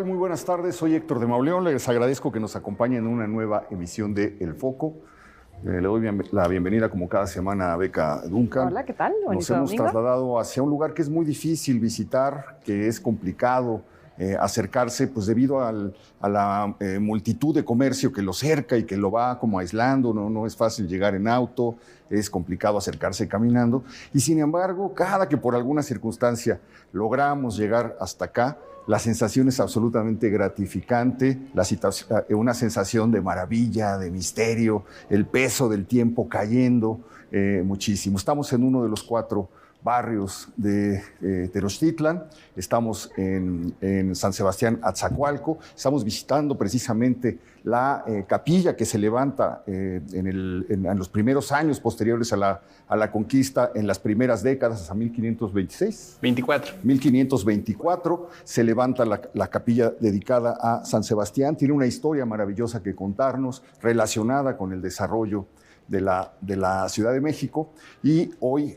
tal? Muy buenas tardes, soy Héctor de Mauleón, les agradezco que nos acompañen en una nueva emisión de El Foco. Le doy la bienvenida como cada semana a Beca Duncan. Hola, ¿qué tal? Nos hemos trasladado hacia un lugar que es muy difícil visitar, que es complicado acercarse, pues debido a la multitud de comercio que lo cerca y que lo va como aislando. No es fácil llegar en auto, es complicado acercarse caminando. Y sin embargo, cada que por alguna circunstancia logramos llegar hasta acá, la sensación es absolutamente gratificante, una sensación de maravilla, de misterio, el peso del tiempo cayendo muchísimo. Estamos en uno de los 4 barrios de Tenochtitlan, estamos en San Sebastián Atzacoalco, estamos visitando precisamente la capilla que se levanta en los primeros años posteriores a la conquista, en las primeras décadas, hasta 1526. 1524, se levanta la capilla dedicada a San Sebastián. Tiene una historia maravillosa que contarnos, relacionada con el desarrollo de la Ciudad de México, y hoy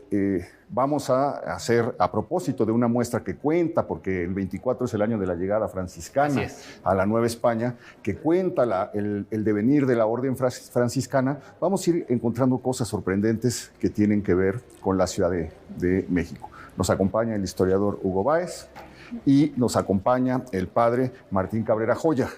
vamos a hacer, a propósito de una muestra que cuenta, porque el 24 es el año de la llegada franciscana a la Nueva España, que cuenta el devenir de la orden franciscana, vamos a ir encontrando cosas sorprendentes que tienen que ver con la Ciudad de México. Nos acompaña el historiador Hugo Báez y nos acompaña el padre Martín Cabrera Joya.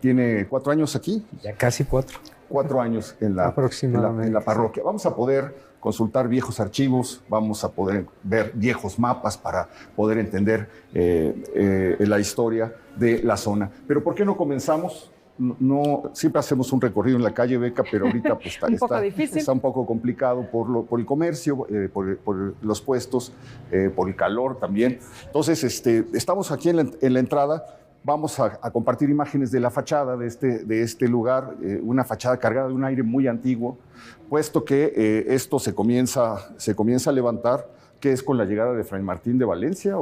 Tiene 4 años aquí. Ya casi 4. 4 años en la parroquia. Vamos a poder consultar viejos archivos, vamos a poder ver viejos mapas para poder entender la historia de la zona. Pero ¿por qué no comenzamos? No, siempre hacemos un recorrido en la calle Beca, pero ahorita pues, está un poco complicado por el comercio, por los puestos, por el calor también. Entonces, estamos aquí en la entrada. Vamos a compartir imágenes de la fachada de este lugar, una fachada cargada de un aire muy antiguo, puesto que esto se comienza a levantar, que es con la llegada de Fray Martín de Valencia.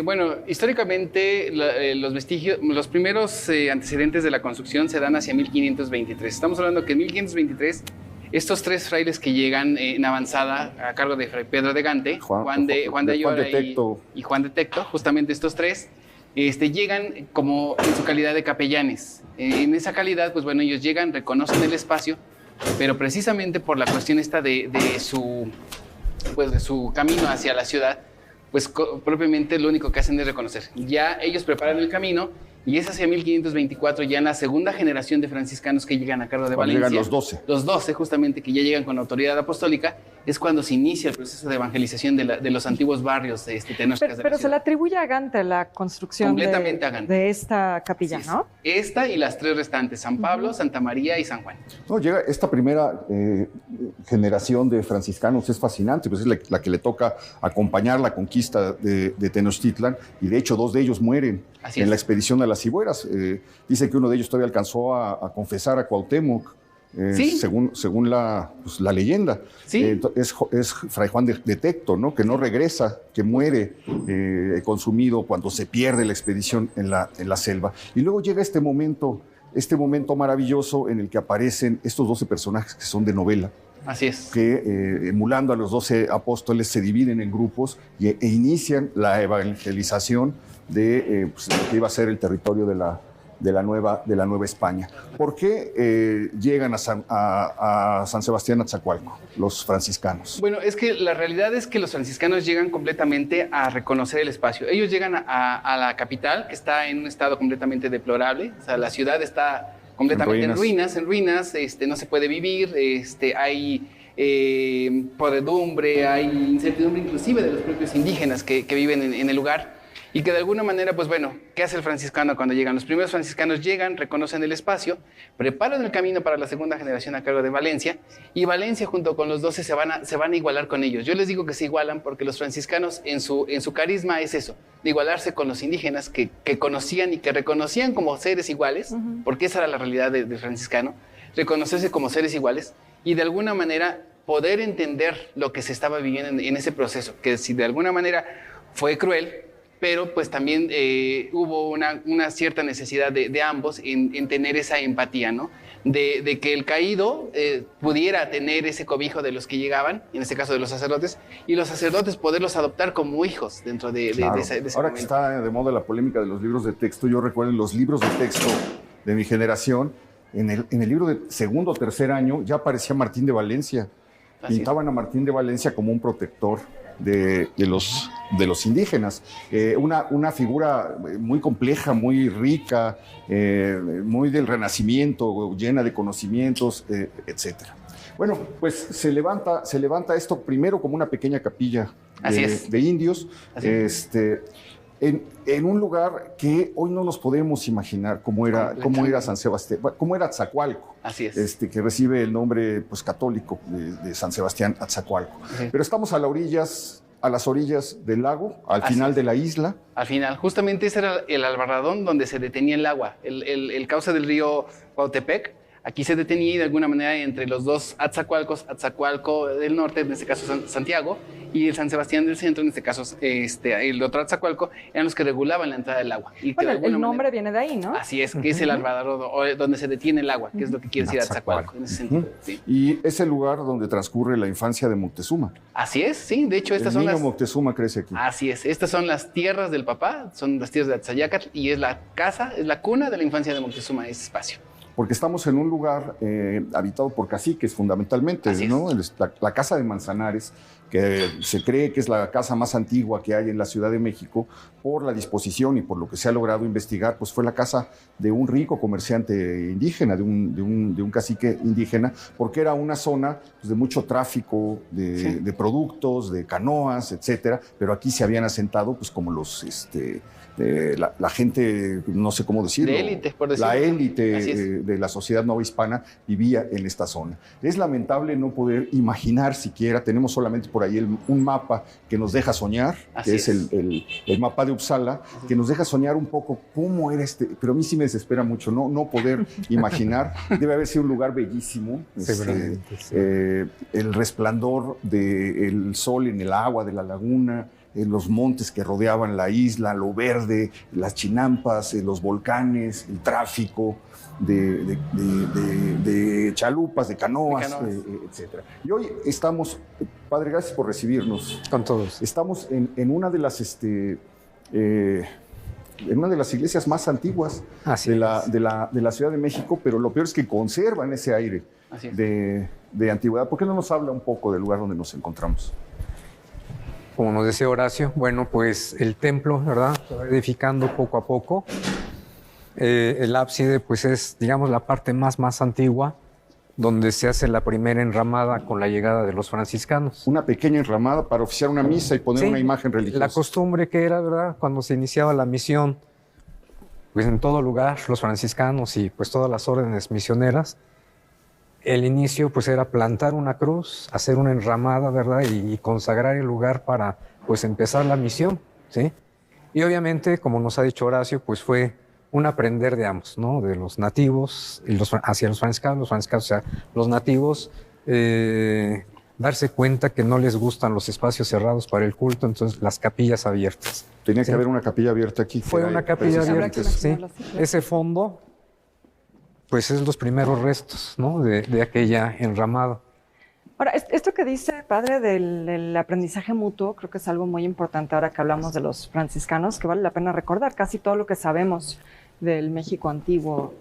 Bueno, históricamente los primeros antecedentes de la construcción se dan hacia 1523. Estamos hablando que en 1523 estos 3 frailes que llegan en avanzada a cargo de Fray Pedro de Gante, Juan de Ayora y Juan de Tecto, justamente estos 3, llegan como en su calidad de capellanes. En esa calidad, pues bueno, ellos llegan, reconocen el espacio, pero precisamente por la cuestión esta de su camino hacia la ciudad, pues propiamente lo único que hacen es reconocer. Ya ellos preparan el camino y es hacia 1524 ya en la segunda generación de franciscanos que llegan a cargo de Valencia. Llegan los 12. Los 12 justamente que ya llegan con autoridad apostólica, es cuando se inicia el proceso de evangelización de los antiguos barrios tenochtecas. Pero se le atribuye a Gante la construcción de esta capilla, sí, ¿no? Esta y las 3 restantes, San Pablo, Santa María y San Juan. No, llega esta primera generación de franciscanos, es fascinante, pues es la que le toca acompañar la conquista de Tenochtitlan, y de hecho 2 de ellos mueren en la expedición a las Cibueras. Dice que uno de ellos todavía alcanzó a confesar a Cuauhtémoc, ¿sí? según la leyenda. ¿Sí? Es Fray Juan de Tecto, ¿no? Que no regresa, que muere consumido cuando se pierde la expedición en la selva. Y luego llega este momento maravilloso en el que aparecen estos 12 personajes que son de novela. Así es. Que emulando a los 12 apóstoles se dividen en grupos e inician la evangelización de lo que iba a ser el territorio de la Nueva España. ¿Por qué llegan a San Sebastián Atzacoalco los franciscanos? Bueno, es que la realidad es que los franciscanos llegan completamente a reconocer el espacio. Ellos llegan a la capital, que está en un estado completamente deplorable. O sea, la ciudad está completamente en ruinas, no se puede vivir, hay podredumbre, hay incertidumbre inclusive de los propios indígenas que viven en el lugar. Y que de alguna manera, pues bueno, ¿qué hace el franciscano cuando llegan? Los primeros franciscanos llegan, reconocen el espacio, preparan el camino para la segunda generación a cargo de Valencia, y Valencia junto con los 12 se van a igualar con ellos. Yo les digo que se igualan porque los franciscanos en su carisma es eso, de igualarse con los indígenas que conocían y que reconocían como seres iguales, porque esa era la realidad del franciscano, reconocerse como seres iguales y de alguna manera poder entender lo que se estaba viviendo en ese proceso, que si de alguna manera fue cruel, pero pues también hubo una cierta necesidad de ambos en tener esa empatía, ¿no? De que el caído pudiera tener ese cobijo de los que llegaban, en este caso de los sacerdotes, y los sacerdotes poderlos adoptar como hijos dentro de ese Ahora momento. que está de moda la polémica de los libros de texto, yo recuerdo en los libros de texto de mi generación, en el libro de segundo o tercer año ya aparecía Martín de Valencia. Pintaban a Martín de Valencia como un protector de los indígenas. Una figura muy compleja, muy rica, muy del Renacimiento, llena de conocimientos, etc. Bueno, pues se levanta esto primero como una pequeña capilla de indios, en un lugar que hoy no nos podemos imaginar cómo era San Sebastián, cómo era Atzacoalco. Así es. Que recibe el nombre pues, católico de San Sebastián Atzacoalco. Sí. Pero estamos a las orillas del lago, al final de la isla. Al final, justamente ese era el albarradón donde se detenía el agua, el cauce del río Cuautepec. Aquí se detenía y de alguna manera entre los dos Atzacoalcos, Atzacoalco del norte, en este caso Santiago, y el San Sebastián del centro, en este caso el otro Atzacoalco, eran los que regulaban la entrada del agua. Y bueno, el nombre viene de ahí, ¿no? Así es, que es el albarradón donde se detiene el agua, que es lo que quiere decir Atzacoalco en ese sentido. Sí. Y es el lugar donde transcurre la infancia de Moctezuma. Así es, sí, de hecho estas son las... Moctezuma crece aquí. Así es, estas son las tierras del papá, son las tierras de Atzayácatl y es la casa, es la cuna de la infancia de Moctezuma, ese espacio. Porque estamos en un lugar habitado por caciques fundamentalmente, ¿no? La Casa de Manzanares, que se cree que es la casa más antigua que hay en la Ciudad de México, por la disposición y por lo que se ha logrado investigar, pues fue la casa de un rico comerciante indígena, de un cacique indígena, porque era una zona pues, de mucho tráfico de productos, de canoas, etcétera, pero aquí se habían asentado pues como los... la gente, no sé cómo decirlo, de élite, por decirlo. La élite de la sociedad novohispana vivía en esta zona. Es lamentable no poder imaginar siquiera, tenemos solamente por ahí un mapa que nos deja soñar, que es el mapa de Uppsala, que nos deja soñar un poco cómo era pero a mí sí me desespera mucho no poder imaginar. Debe haber sido un lugar bellísimo, el resplandor del sol en el agua de la laguna, los montes que rodeaban la isla, lo verde, las chinampas, los volcanes, el tráfico de chalupas, de canoas, etc. Y hoy estamos, padre, gracias por recibirnos. Con todos. Estamos en una de las iglesias más antiguas de la Ciudad de México, pero lo peor es que conservan ese aire de antigüedad. ¿Por qué no nos habla un poco del lugar donde nos encontramos? Como nos decía Horacio, bueno, pues el templo, ¿verdad? Se va edificando poco a poco. El ábside, pues es, digamos, la parte más antigua, donde se hace la primera enramada con la llegada de los franciscanos. Una pequeña enramada para oficiar una misa y poner una imagen religiosa. La costumbre que era, ¿verdad? Cuando se iniciaba la misión, pues en todo lugar, los franciscanos y pues todas las órdenes misioneras, el inicio pues era plantar una cruz, hacer una enramada, ¿verdad? Y consagrar el lugar para pues empezar la misión, ¿sí? Y obviamente, como nos ha dicho Horacio, pues fue un aprender de ambos, ¿no? De los nativos y hacia los franciscanos hacia los nativos, darse cuenta que no les gustan los espacios cerrados para el culto, entonces las capillas abiertas. Tenía que haber una capilla abierta aquí. Fue una capilla abierta, sí. Ese fondo pues es los primeros restos, ¿no? de aquella enramada. Ahora, esto que dice, padre, del aprendizaje mutuo, creo que es algo muy importante ahora que hablamos de los franciscanos, que vale la pena recordar. Casi todo lo que sabemos del México antiguo,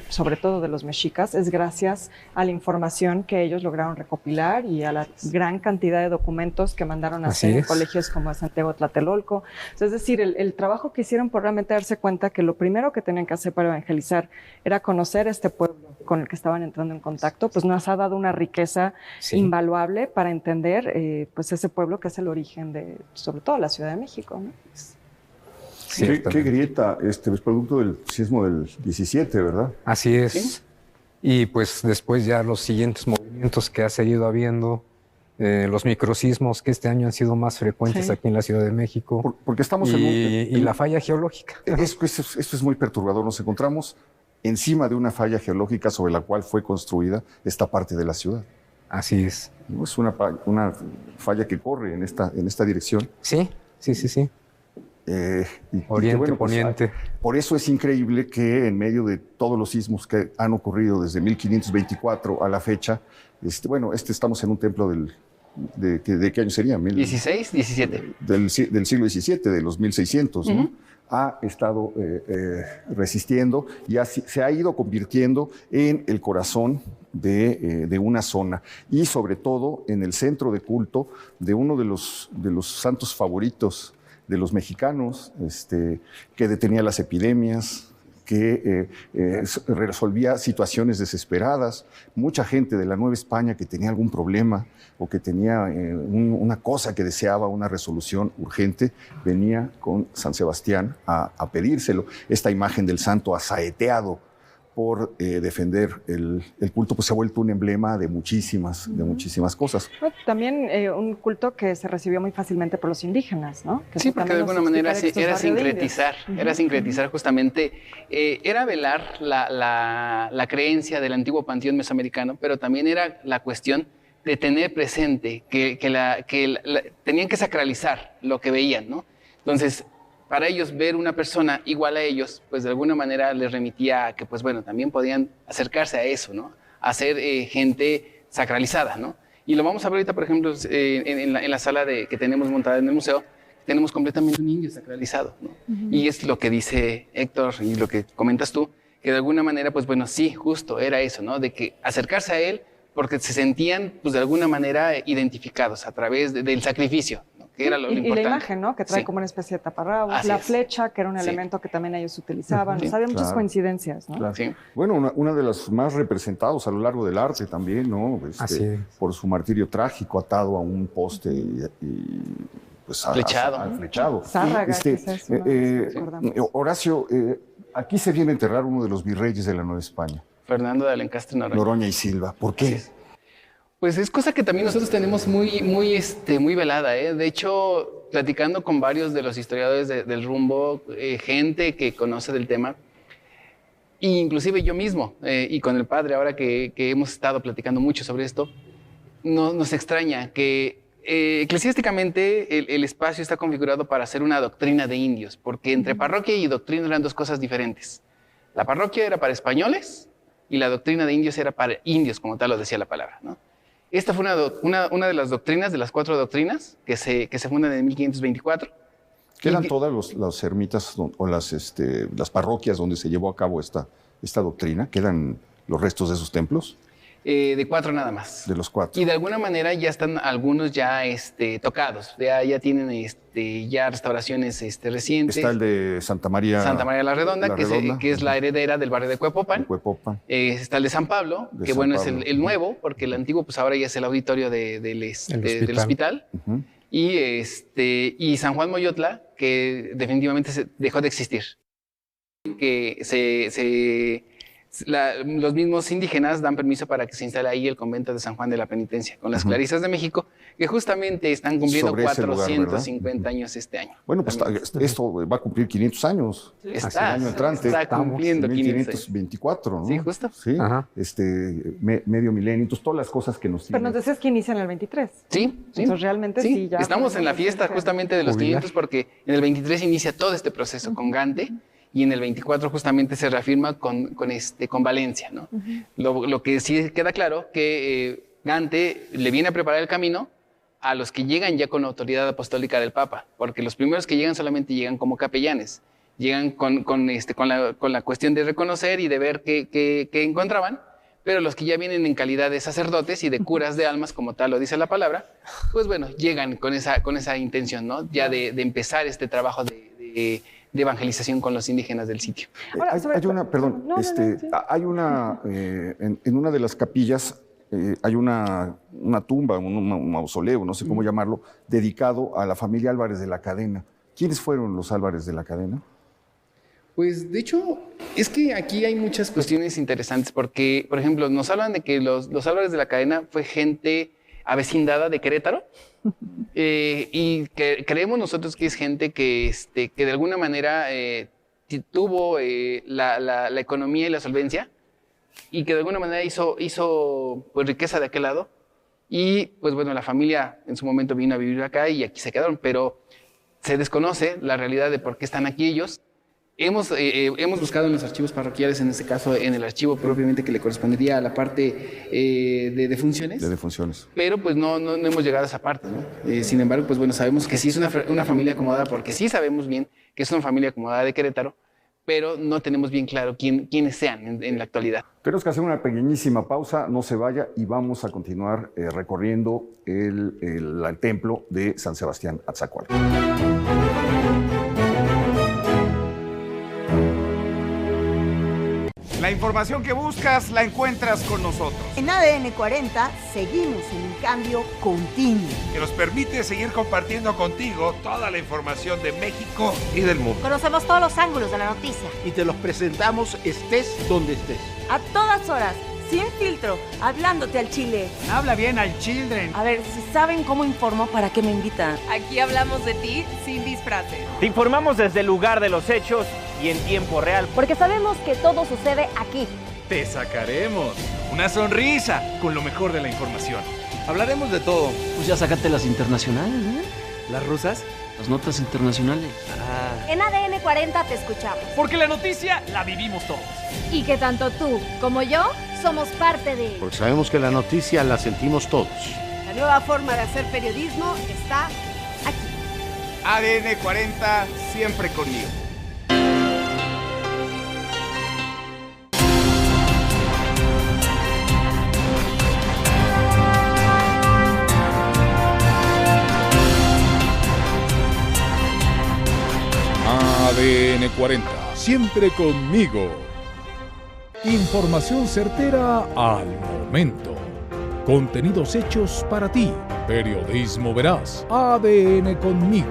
sobre todo de los mexicas, es gracias a la información que ellos lograron recopilar y a la gran cantidad de documentos que mandaron a hacer en colegios como Santiago Tlatelolco. Es decir, el trabajo que hicieron por realmente darse cuenta que lo primero que tenían que hacer para evangelizar era conocer este pueblo con el que estaban entrando en contacto, pues nos ha dado una riqueza invaluable para entender pues ese pueblo que es el origen de, sobre todo, la Ciudad de México, ¿no? ¿Qué grieta? Es producto del sismo del 17, ¿verdad? Así es. ¿Sí? Y pues después ya los siguientes movimientos que ha seguido habiendo, los microsismos que este año han sido más frecuentes aquí en la Ciudad de México. Porque estamos y la falla geológica. Esto es muy perturbador. Nos encontramos encima de una falla geológica sobre la cual fue construida esta parte de la ciudad. Así es. Es una falla que corre en esta dirección. Sí. Oriente, bueno, pues, poniente. por eso es increíble que en medio de todos los sismos que han ocurrido desde 1524 a la fecha, estamos en un templo ¿de qué año sería? 16, 17. Del siglo XVII, de los 1600, ¿no? Ha estado resistiendo y se ha ido convirtiendo en el corazón de una zona y sobre todo en el centro de culto de uno de los santos favoritos de los mexicanos, que detenía las epidemias, que resolvía situaciones desesperadas. Mucha gente de la Nueva España que tenía algún problema o que tenía una cosa que deseaba una resolución urgente, venía con San Sebastián a pedírselo. Esta imagen del santo asaeteado por defender el culto, pues se ha vuelto un emblema de muchísimas cosas. También un culto que se recibió muy fácilmente por los indígenas, ¿no? Que sí, porque de alguna manera era sincretizar justamente, era velar la creencia del antiguo panteón mesoamericano, pero también era la cuestión de tener presente que tenían que sacralizar lo que veían, ¿no? Entonces, para ellos ver una persona igual a ellos, pues de alguna manera les remitía a que, pues bueno, también podían acercarse a eso, ¿no? A ser gente sacralizada, ¿no? Y lo vamos a ver ahorita, por ejemplo, en la sala que tenemos montada en el museo, tenemos completamente un indio sacralizado, ¿no? Y es lo que dice Héctor y lo que comentas tú, que de alguna manera, pues bueno, sí, justo era eso, ¿no? De que acercarse a él porque se sentían, pues de alguna manera, identificados a través del sacrificio, ¿no? Que era lo importante. Y la imagen, ¿no? Que trae como una especie de taparrabos. La flecha, que era un elemento que también ellos utilizaban. O sea, había muchas coincidencias, ¿no? Claro. Sí. Bueno, una de las más representados a lo largo del arte también, ¿no? Por su martirio trágico, atado a un poste y pues flechado. Zárraga, quizás, ¿no? Horacio, aquí se viene a enterrar uno de los virreyes de la Nueva España. Fernando de Alencastre Noroña. Noroña y Silva. ¿Por qué? Pues es cosa que también nosotros tenemos muy velada, ¿eh? De hecho, platicando con varios de los historiadores del rumbo, gente que conoce del tema, e inclusive yo mismo, y con el padre, ahora que hemos estado platicando mucho sobre esto, nos extraña que eclesiásticamente el espacio está configurado para hacer una doctrina de indios, porque entre parroquia y doctrina eran dos cosas diferentes. La parroquia era para españoles y la doctrina de indios era para indios, como tal lo decía la palabra, ¿no? Esta fue una de las doctrinas, de las 4 doctrinas, que se fundan en 1524. ¿Quedan todas las ermitas o las parroquias donde se llevó a cabo esta doctrina? ¿Quedan los restos de esos templos? De 4 nada más. De los 4. Y de alguna manera ya están algunos ya tocados, ya tienen ya restauraciones recientes. Está el de Santa María la Redonda, que es la heredera del barrio de Cuepopan. Está el de San Pablo, que bueno, es el nuevo, porque el antiguo pues ahora ya es el auditorio del hospital. Y San Juan Moyotla, que definitivamente dejó de existir. Que los mismos indígenas dan permiso para que se instale ahí el convento de San Juan de la Penitencia, con las Clarisas de México, que justamente están cumpliendo 450 años este año. Bueno, pues esto va a cumplir 500 años. Está cumpliendo 1524, ¿no? Sí, justo. Sí, medio milenio, entonces todas las cosas que nos tienen. Pero nos decías que inicia en el 23. Sí. Entonces realmente sí ya. Estamos en la fiesta justamente de los 500 porque en el 23 inicia todo este proceso con Gante. Y en el 24 justamente se reafirma con Valencia, ¿no? Lo que sí queda claro que Gante le viene a preparar el camino a los que llegan ya con la autoridad apostólica del Papa, porque los primeros que llegan solamente llegan como capellanes, llegan con la cuestión de reconocer y de ver qué encontraban, pero los que ya vienen en calidad de sacerdotes y de curas de almas, como tal lo dice la palabra, pues bueno, llegan con esa intención, ¿no? Ya de empezar este trabajo de evangelización con los indígenas del sitio. Ahora, hay una, en una de las capillas hay una tumba, un mausoleo, no sé cómo llamarlo, dedicado a la familia Álvarez de la Cadena. ¿Quiénes fueron los Álvarez de la Cadena? Pues de hecho, es que aquí hay muchas cuestiones interesantes porque, por ejemplo, nos hablan de que los Álvarez de la Cadena fue gente avecindada de Querétaro, y que creemos nosotros que es gente que de alguna manera tuvo la economía y la solvencia y que de alguna manera hizo pues, riqueza de aquel lado y pues bueno, la familia en su momento vino a vivir acá y aquí se quedaron, pero Se desconoce la realidad de por qué están aquí ellos. Hemos buscado en los archivos parroquiales, en este caso en el archivo propiamente que le correspondería a la parte de defunciones. De defunciones. Pero pues no hemos llegado a esa parte, ¿no? Sin embargo, pues bueno, sabemos que sí es una familia acomodada, porque sí sabemos bien que es una familia acomodada de Querétaro, pero no tenemos bien claro quiénes sean en la actualidad. Tenemos que hacer una pequeñísima pausa, no se vaya, y vamos a continuar recorriendo el templo de San Sebastián Atzacoalco. La información que buscas la encuentras con nosotros, En ADN 40 seguimos en un cambio continuo. que nos permite seguir compartiendo contigo toda la información de México y del mundo. Conocemos todos los ángulos de la noticia. Y te los presentamos estés donde estés. A todas horas, sin filtro, hablándote al chile. Habla bien al children. A ver, si saben cómo informo, ¿para qué me invitan? Aquí hablamos de ti sin disfraces. Te informamos desde el lugar de los hechos y en tiempo real. Porque sabemos que todo sucede aquí. Te sacaremos una sonrisa con lo mejor de la información. Hablaremos de todo. Pues ya sacaste las internacionales, ¿eh? ¿Las rusas? Las notas internacionales. En ADN 40 te escuchamos. Porque la noticia la vivimos todos. Y que tanto tú como yo somos parte de... Porque sabemos que la noticia la sentimos todos. La nueva forma de hacer periodismo está aquí. ADN 40, siempre conmigo. ADN 40, siempre conmigo. Información certera al momento. Contenidos hechos para ti. Periodismo veraz. ADN conmigo.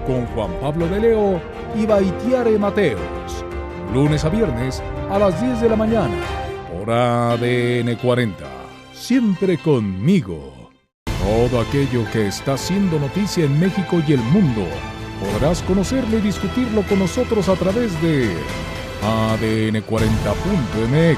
Con Juan Pablo de Leo y Baitiare Mateos. Lunes a viernes a las 10 de la mañana. Por ADN 40. Siempre conmigo. Todo aquello que está siendo noticia en México y el mundo. Podrás conocerlo y discutirlo con nosotros a través de ADN40.mx.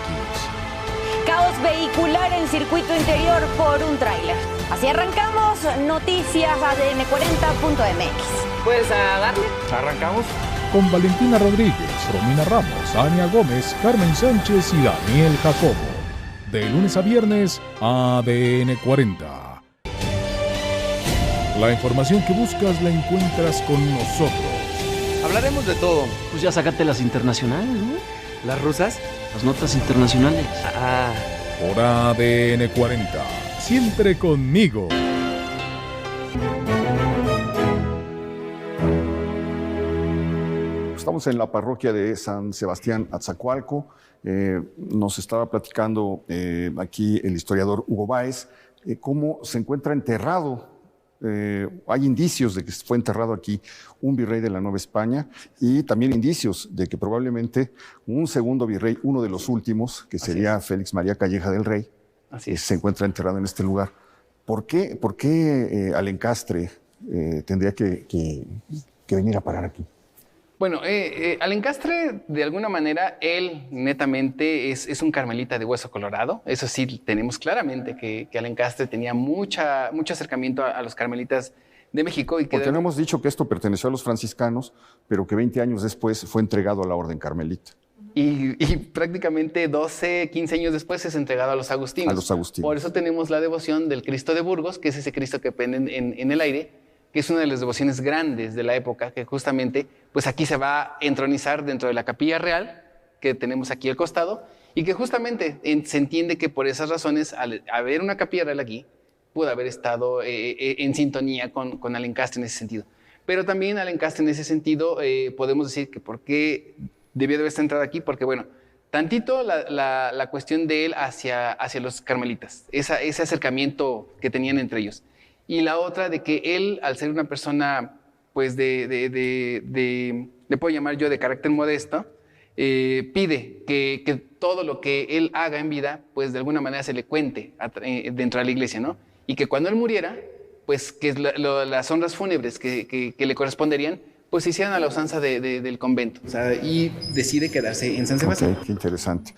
Caos vehicular en circuito interior por un tráiler. Así arrancamos noticias ADN40.mx. ¿Puedes darle? ¿Arrancamos? Con Valentina Rodríguez, Romina Ramos, Ania Gómez, Carmen Sánchez y Daniel Jacobo. De lunes a viernes, ADN 40. La información que buscas la encuentras con nosotros. Hablaremos de todo. Pues ya sacaste las internacionales, ¿no? ¿Las rusas? Las notas internacionales. Por ADN 40. Siempre conmigo. Estamos en la parroquia de San Sebastián Atzacoalco. Nos estaba platicando aquí el historiador Hugo Báez cómo se encuentra enterrado. Hay indicios de que fue enterrado aquí un virrey de la Nueva España y también indicios de que probablemente un segundo virrey, uno de los últimos, que sería Félix María Calleja del Rey, se encuentra enterrado en este lugar. ¿Por qué Alencastre tendría que venir a parar aquí? Bueno, Alencastre, de alguna manera, él netamente es un carmelita de hueso colorado. Eso sí, tenemos claramente que Alencastre tenía mucho acercamiento a los carmelitas de México. Porque no hemos dicho que esto perteneció a los franciscanos, pero que 20 años después fue entregado a la orden carmelita. Y prácticamente 12, 15 años después es entregado a los agustinos. A los agustinos. Por eso tenemos la devoción del Cristo de Burgos, que es ese Cristo que pende en el aire, que es una de las devociones grandes de la época, que justamente pues aquí se va a entronizar dentro de la capilla real, que tenemos aquí al costado, y que justamente se entiende que por esas razones, al haber una capilla real aquí, pudo haber estado en sintonía con Alencastre en ese sentido. Pero también Alencastre en ese sentido podemos decir que por qué debió de haber entrado aquí, porque bueno, tantito la cuestión de él hacia los carmelitas, ese acercamiento que tenían entre ellos. Y la otra de que él, al ser una persona, pues le puedo llamar yo de carácter modesto, pide que todo lo que él haga en vida, pues de alguna manera se le cuente dentro de la iglesia, ¿no? Y que cuando él muriera, pues que las honras fúnebres que le corresponderían, pues se hicieran a la usanza del convento. O sea, y decide quedarse en San Sebastián. Okay, qué interesante.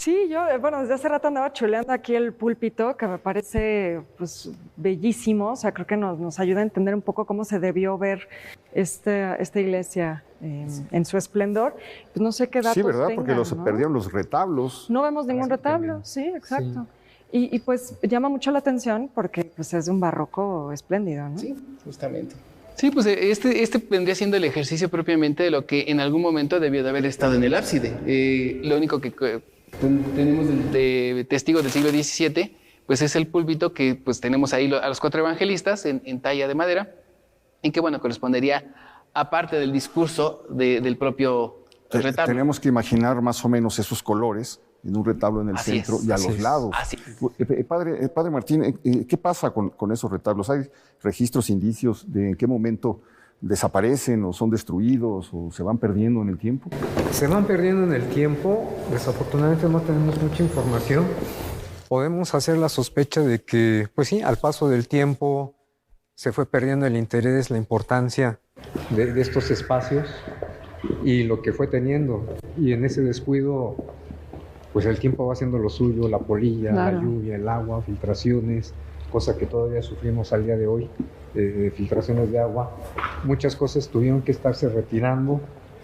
Sí, yo, bueno, desde hace rato andaba chuleando aquí el púlpito, que me parece pues bellísimo. O sea, creo que nos ayuda a entender un poco cómo se debió ver esta iglesia en su esplendor. Pues no sé qué datos Sí, ¿verdad? tengan, Porque se ¿no? perdieron los retablos. No vemos ningún retablo, sí, exacto. Sí. Y pues llama mucho la atención porque pues, es de un barroco espléndido, ¿no? Sí, justamente. Sí, pues este vendría siendo el ejercicio propiamente de lo que en algún momento debió de haber estado en el ábside. Lo único que tenemos de testigos del siglo XVII, pues es el púlpito que pues tenemos ahí a los 4 evangelistas en talla de madera y que, bueno, correspondería a parte del discurso del propio retablo. Tenemos que imaginar más o menos esos colores en un retablo en el centro y a los lados. Padre Martín, ¿qué pasa con esos retablos? ¿Hay registros, indicios de en qué momento desaparecen o son destruidos o se van perdiendo en el tiempo? Se van perdiendo en el tiempo. Desafortunadamente no tenemos mucha información. Podemos hacer la sospecha de que, pues sí, al paso del tiempo se fue perdiendo el interés, la importancia de estos espacios y lo que fue teniendo. Y en ese descuido, pues el tiempo va haciendo lo suyo, la polilla, la lluvia, el agua, filtraciones, cosa que todavía sufrimos al día de hoy, filtraciones de agua. Muchas cosas tuvieron que estarse retirando.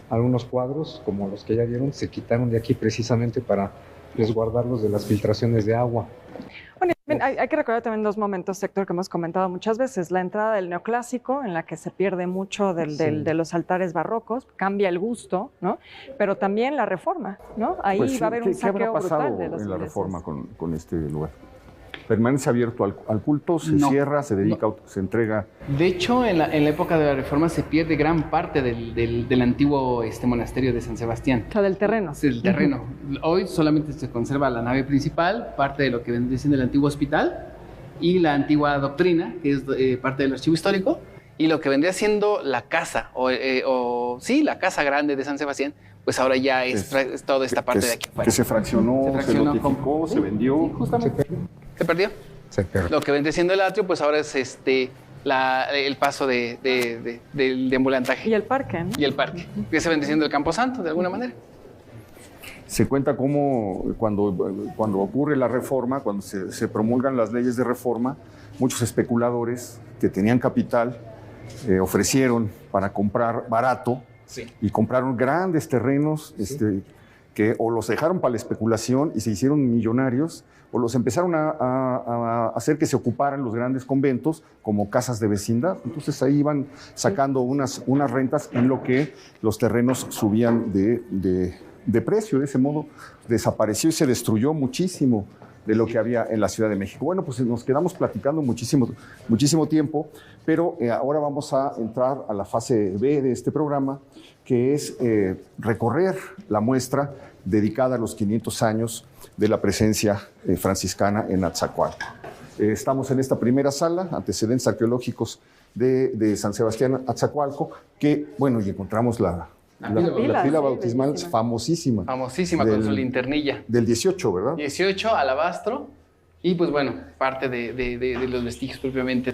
Algunos cuadros, como los que ya vieron, se quitaron de aquí precisamente para resguardarlos de las filtraciones de agua. Bueno, hay que recordar también 2 momentos, Héctor, que hemos comentado muchas veces. La entrada del neoclásico, en la que se pierde mucho de los altares barrocos, cambia el gusto, ¿no? Pero también la reforma, ¿no? Ahí Pues sí, va a haber un saqueo brutal de en las la iglesias. reforma con este lugar? ¿Permanece abierto al culto? ¿Se cierra? ¿Se dedica? ¿Se entrega? De hecho, en la época de la Reforma se pierde gran parte del antiguo monasterio de San Sebastián. O sea, del terreno. Sí, del terreno. Hoy solamente se conserva la nave principal, parte de lo que vendría siendo el antiguo hospital y la antigua doctrina, que es parte del archivo histórico, y lo que vendría siendo la casa, la casa grande de San Sebastián, pues ahora ya es toda esta parte de aquí afuera. Que se fraccionó, se notificó, se vendió. Sí, justamente. ¿Se perdió? Se perdió. Lo que vendría siendo el atrio, pues ahora es el paso de ambulantaje. Y el parque, ¿no? Y el parque, que se vendría siendo el Camposanto, de alguna manera. Se cuenta cómo cuando ocurre la reforma, cuando se promulgan las leyes de reforma, muchos especuladores que tenían capital ofrecieron para comprar barato y compraron grandes terrenos que o los dejaron para la especulación y se hicieron millonarios, o los empezaron a hacer que se ocuparan los grandes conventos como casas de vecindad. Entonces ahí iban sacando unas rentas en lo que los terrenos subían de precio. De ese modo desapareció y se destruyó muchísimo de lo que había en la Ciudad de México. Bueno, pues nos quedamos platicando muchísimo tiempo, pero ahora vamos a entrar a la fase B de este programa, que es recorrer la muestra dedicada a los 500 años de la presencia franciscana en Atzacoalco. Estamos en esta primera sala, antecedentes arqueológicos de San Sebastián Atzacoalco, que, bueno, y encontramos la pila bautismal famosísima. Famosísima, con su linternilla. Del 18, ¿verdad? 18, alabastro, y pues bueno, parte de los vestigios propiamente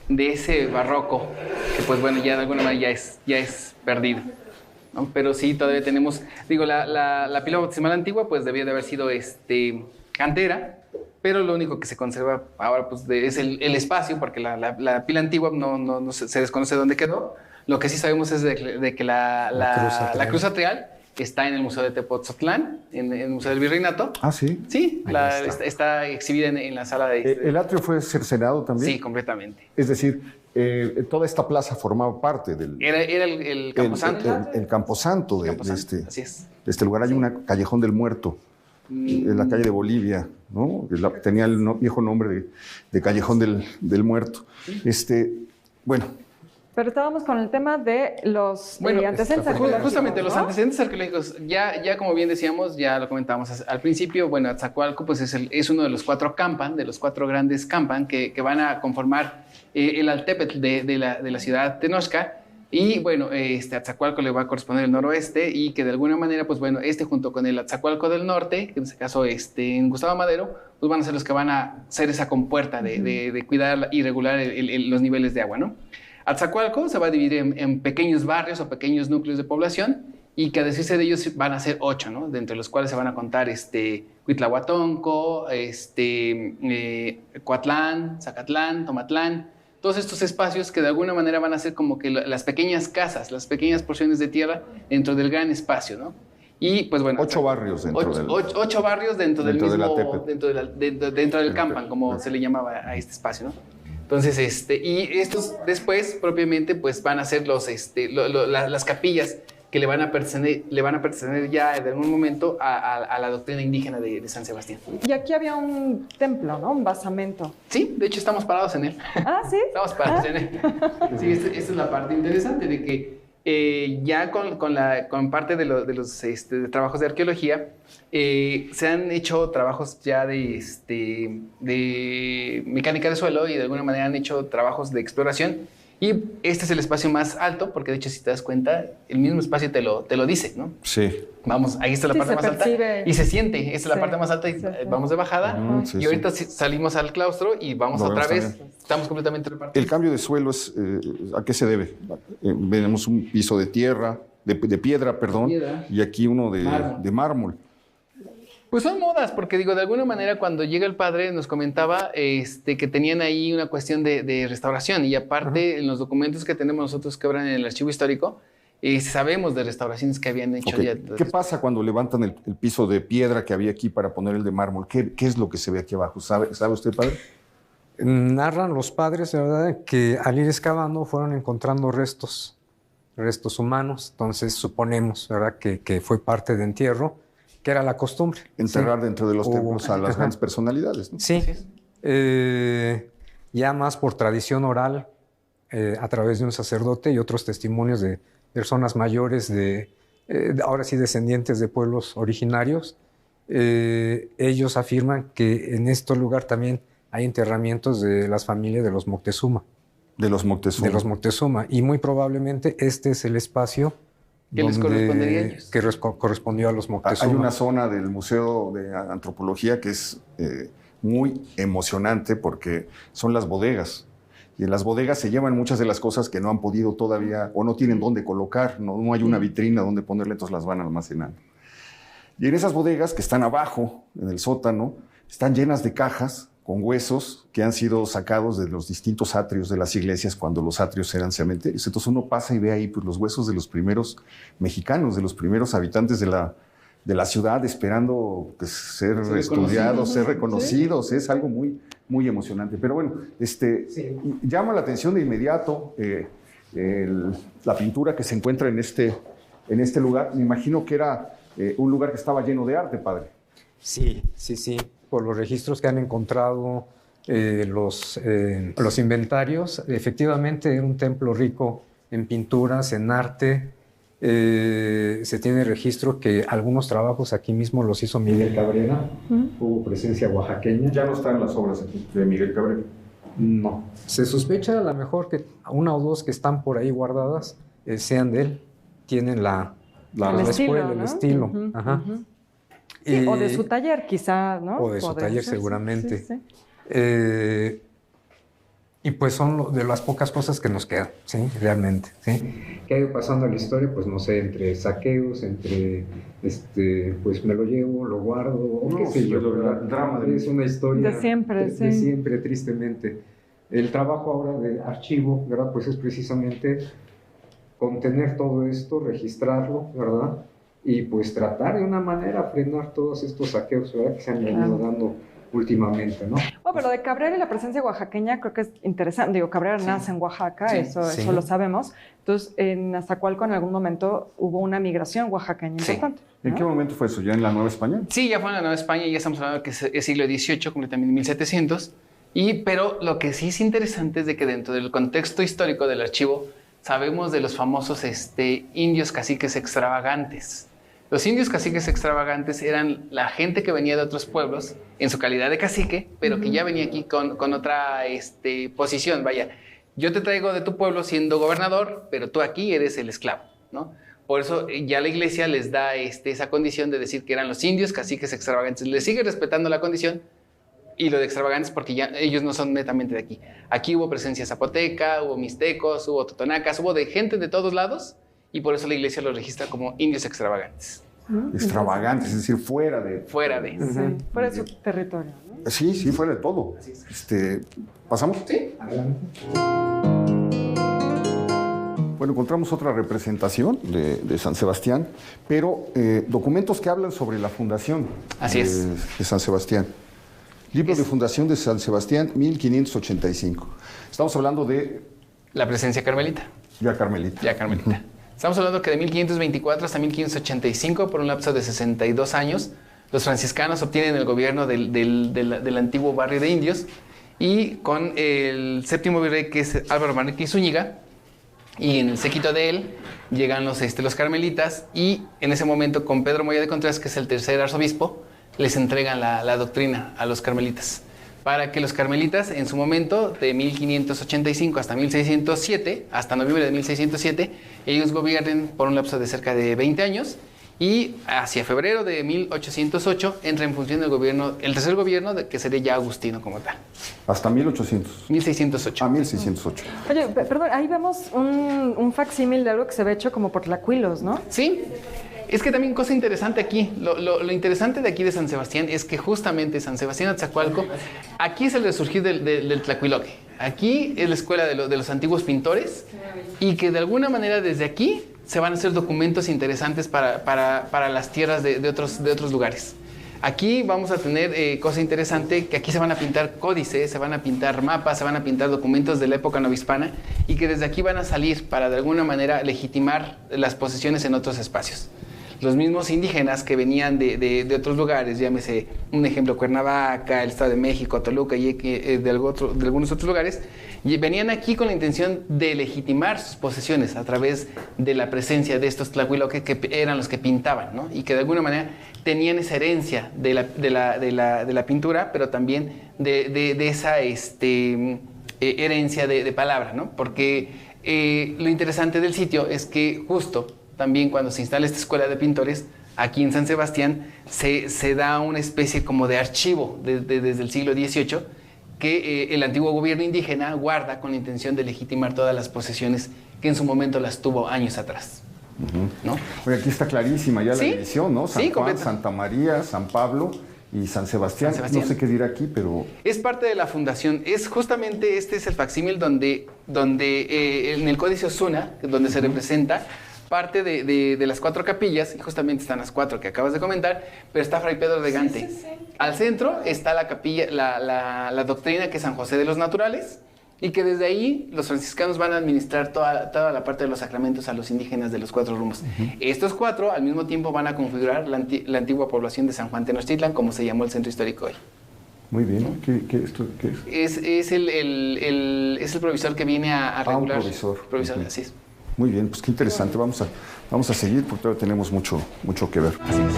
de ese barroco, que pues bueno, ya de alguna manera ya es perdido, ¿no? Pero sí, todavía tenemos, la pila bautismal antigua pues debía de haber sido cantera, pero lo único que se conserva ahora pues es el espacio, porque la pila antigua no se desconoce dónde quedó. Lo que sí sabemos es de que la cruz atrial está en el Museo de Tepoztlán, en el Museo del Virreinato. Ah, sí. Sí, está exhibida en la sala de... ¿El atrio fue cercenado también? Sí, completamente. Es decir, toda esta plaza formaba parte del... Era el Camposanto. El Camposanto de así es. De este lugar. Hay un Callejón del Muerto, en la calle de Bolivia, ¿no? Tenía el viejo nombre de Callejón del Muerto. Bueno... Pero estábamos con el tema de los antecedentes arqueológicos. Justamente, los antecedentes arqueológicos, ya como bien decíamos, ya lo comentábamos al principio, bueno, Atzacoalco pues es uno de los 4 campan, de los 4 grandes campan que van a conformar el Altepetl de la ciudad de Tenochca. Y bueno, Atzacoalco le va a corresponder el noroeste y que de alguna manera, pues bueno, junto con el Atzacoalco del norte, que en este caso en Gustavo Madero, pues van a ser los que van a ser esa compuerta de cuidar y regular los niveles de agua, ¿no? Atzacoalco se va a dividir en pequeños barrios o pequeños núcleos de población y que a decirse de ellos van a ser 8, ¿no? De entre los cuales se van a contar Cuitlahuatonco, Coatlán, Zacatlán, Tomatlán, todos estos espacios que de alguna manera van a ser como que las pequeñas casas, las pequeñas porciones de tierra dentro del gran espacio, ¿no? Y pues bueno... 8 barrios dentro del... 8 barrios dentro del mismo... dentro del campan, como se le llamaba a este espacio, ¿no? Entonces, y estos después propiamente pues van a ser las capillas que le van a pertenecer ya en algún momento a la doctrina indígena de San Sebastián. Y aquí había un templo, ¿no? Un basamento. Sí, de hecho estamos parados en él. Ah, ¿sí? Estamos parados en él. Sí, esta es la parte interesante de que ya con parte de los trabajos de arqueología se han hecho trabajos ya de mecánica de suelo y de alguna manera han hecho trabajos de exploración. Y este es el espacio más alto, porque de hecho, si te das cuenta, el mismo espacio te lo dice, ¿no? Sí. Vamos, ahí está la parte más alta. Y se siente, esta es la parte más alta y vamos de bajada. Y ahorita salimos al claustro y vamos otra vez. También. Estamos completamente repartidos. El cambio de suelo es, ¿a qué se debe? Tenemos un piso de tierra, de piedra, perdón, y aquí uno de mármol. Pues son modas, porque digo, de alguna manera cuando llega el padre nos comentaba que tenían ahí una cuestión de restauración y aparte en los documentos que tenemos nosotros que obran en el archivo histórico, sabemos de restauraciones que habían hecho ya. ¿Qué pasa cuando levantan el piso de piedra que había aquí para poner el de mármol? ¿Qué es lo que se ve aquí abajo? ¿Sabe usted, padre? Narran los padres, ¿verdad?, que al ir excavando fueron encontrando restos humanos, entonces suponemos, ¿verdad?, que fue parte de entierro, que era la costumbre. Enterrar dentro de los templos a las grandes personalidades, ¿no? Sí. Ya más por tradición oral, a través de un sacerdote y otros testimonios de personas mayores, ahora sí descendientes de pueblos originarios, ellos afirman que en este lugar también hay enterramientos de las familias de los Moctezuma. De los Moctezuma. De los Moctezuma. Y muy probablemente este es el espacio que les correspondería a ellos. Que correspondió a los Moctezuma. Hay una zona del Museo de Antropología que es muy emocionante porque son las bodegas. Y en las bodegas se llevan muchas de las cosas que no han podido todavía o no tienen dónde colocar, no hay una vitrina donde ponerle, entonces las van almacenando. Y en esas bodegas que están abajo, en el sótano, están llenas de cajas con huesos que han sido sacados de los distintos atrios de las iglesias cuando los atrios eran cementerios. Entonces uno pasa y ve ahí pues, los huesos de los primeros mexicanos, de los primeros habitantes de la ciudad, esperando pues, ser estudiados, ser reconocidos. ¿Sí? Es algo muy, muy emocionante. Pero bueno, llama la atención de inmediato la pintura que se encuentra en este lugar. Me imagino que era un lugar que estaba lleno de arte, padre. Sí. Por los registros que han encontrado los inventarios, efectivamente era un templo rico en pinturas, en arte. Se tiene registro que algunos trabajos aquí mismo los hizo Miguel Cabrera. Hubo presencia oaxaqueña. ¿Ya no están las obras aquí de Miguel Cabrera? No. Se sospecha a lo mejor que una o dos que están por ahí guardadas sean de él. Tienen la escuela, el estilo. Ajá. Sí, o de su taller, quizá, ¿no? O de su taller, seguramente. Sí. Y pues son de las pocas cosas que nos quedan, ¿sí? Realmente, ¿sí? ¿Qué ha ido pasando en la historia? Pues no sé, entre saqueos, pues me lo llevo, lo guardo, qué sé yo. El drama es una historia de siempre, de siempre, tristemente. El trabajo ahora de archivo, ¿verdad? Pues es precisamente contener todo esto, registrarlo, ¿verdad? Y pues tratar de una manera frenar todos estos saqueos, ¿verdad?, que se han venido dando últimamente, ¿no? Pero lo de Cabrera y la presencia oaxaqueña creo que es interesante. Digo, Cabrera nace en Oaxaca, eso lo sabemos. Entonces, en Aztacualco en algún momento hubo una migración oaxaqueña importante, ¿no? ¿En qué momento fue eso? ¿Ya en la Nueva España? Sí, ya fue en la Nueva España, ya estamos hablando que es siglo XVIII, completamente 1700. Pero lo que sí es interesante es de que dentro del contexto histórico del archivo sabemos de los famosos indios caciques extravagantes. Los indios caciques extravagantes eran la gente que venía de otros pueblos en su calidad de cacique, pero que ya venía aquí con otra posición. Vaya, yo te traigo de tu pueblo siendo gobernador, pero tú aquí eres el esclavo, ¿no? Por eso ya la iglesia les da esa condición de decir que eran los indios caciques extravagantes. Les sigue respetando la condición y lo de extravagantes porque ya ellos no son netamente de aquí. Aquí hubo presencia zapoteca, hubo mixtecos, hubo totonacas, hubo de gente de todos lados. y por eso la iglesia los registra como indios extravagantes. Extravagantes, es decir, fuera de... Fuera de. Fuera de su territorio, ¿no? Sí, fuera de todo. ¿Pasamos? Sí. Bueno, encontramos otra representación de San Sebastián, pero documentos que hablan sobre la fundación de San Sebastián. Libro de fundación de San Sebastián, 1585. Estamos hablando de... La presencia carmelita. Ya carmelita. Estamos hablando que de 1524 hasta 1585, por un lapso de 62 años, los franciscanos obtienen el gobierno del antiguo barrio de indios, y con el séptimo virrey, que es Álvaro Manrique y Zúñiga, y en el séquito de él llegan los carmelitas, y en ese momento con Pedro Moya de Contreras, que es el tercer arzobispo, les entregan la doctrina a los carmelitas, para que los carmelitas en su momento, de 1585 hasta 1607, hasta noviembre de 1607, ellos gobiernen por un lapso de cerca de 20 años, y hacia febrero de 1808 entra en función el tercer gobierno, que sería ya Agustino como tal. Hasta 1800. 1608. 1608. Oye, perdón, ahí vemos un facsímil de algo que se ve hecho como por tlacuilos, ¿no? Sí. Es que también cosa interesante aquí, lo interesante de aquí de San Sebastián es que justamente San Sebastián Atzacoalco, aquí es el resurgir del tlacuiloque. Aquí es la escuela de los antiguos pintores, y que de alguna manera desde aquí se van a hacer documentos interesantes para las tierras de otros lugares. Aquí vamos a tener cosa interesante, que aquí se van a pintar códices, se van a pintar mapas, se van a pintar documentos de la época novohispana, y que desde aquí van a salir para de alguna manera legitimar las posesiones en otros espacios. Los mismos indígenas que venían de otros lugares, llámese un ejemplo Cuernavaca, el Estado de México, Toluca y de algunos otros lugares, venían aquí con la intención de legitimar sus posesiones a través de la presencia de estos tlahuiloques, que eran los que pintaban, ¿no? Y que de alguna manera tenían esa herencia de la pintura, pero también de esa herencia de palabra, ¿no? Porque lo interesante del sitio es que justo también cuando se instala esta escuela de pintores, aquí en San Sebastián, se da una especie como de archivo desde el siglo XVIII, que el antiguo gobierno indígena guarda con la intención de legitimar todas las posesiones que en su momento las tuvo años atrás. ¿No? Oye, aquí está clarísima ya la división, ¿no? San Juan, completa. Santa María, San Pablo y San Sebastián. No sé qué dirá aquí, pero... Es parte de la fundación. Es justamente, este es el facsímil donde en el Códice Osuna, donde se representa parte de las 4 capillas, y justamente están las 4 que acabas de comentar, pero está Fray Pedro de Gante. Sí. Al centro está la capilla, la doctrina, que es San José de los Naturales, y que desde ahí los franciscanos van a administrar toda la parte de los sacramentos a los indígenas de los 4 rumbos. Estos 4 al mismo tiempo van a configurar la antigua población de San Juan Tenochtitlan, como se llamó el centro histórico hoy. Muy bien. ¿No? ¿Qué es? Es el provisor que viene a regular. Un provisor. Así es. Muy bien, pues qué interesante. Vamos a seguir porque todavía tenemos mucho que ver. Así es.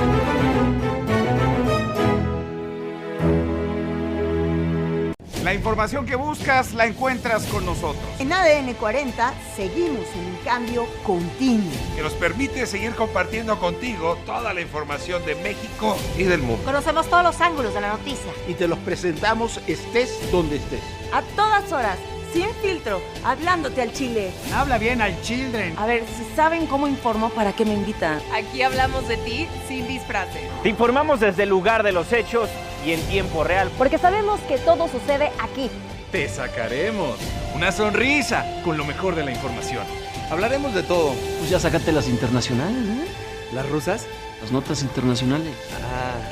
La información que buscas la encuentras con nosotros. En ADN 40 seguimos en un cambio continuo, que nos permite seguir compartiendo contigo toda la información de México y del mundo. Conocemos todos los ángulos de la noticia y te los presentamos estés donde estés. A todas horas, sin filtro, hablándote al chile. Habla bien al children. A ver, si saben cómo informo, ¿para qué me invitan? Aquí hablamos de ti sin disfraces. Te informamos desde el lugar de los hechos y en tiempo real. Porque sabemos que todo sucede aquí. Te sacaremos una sonrisa con lo mejor de la información. Hablaremos de todo. Pues ya sácate las internacionales, ¿eh? ¿Las rusas? Las notas internacionales.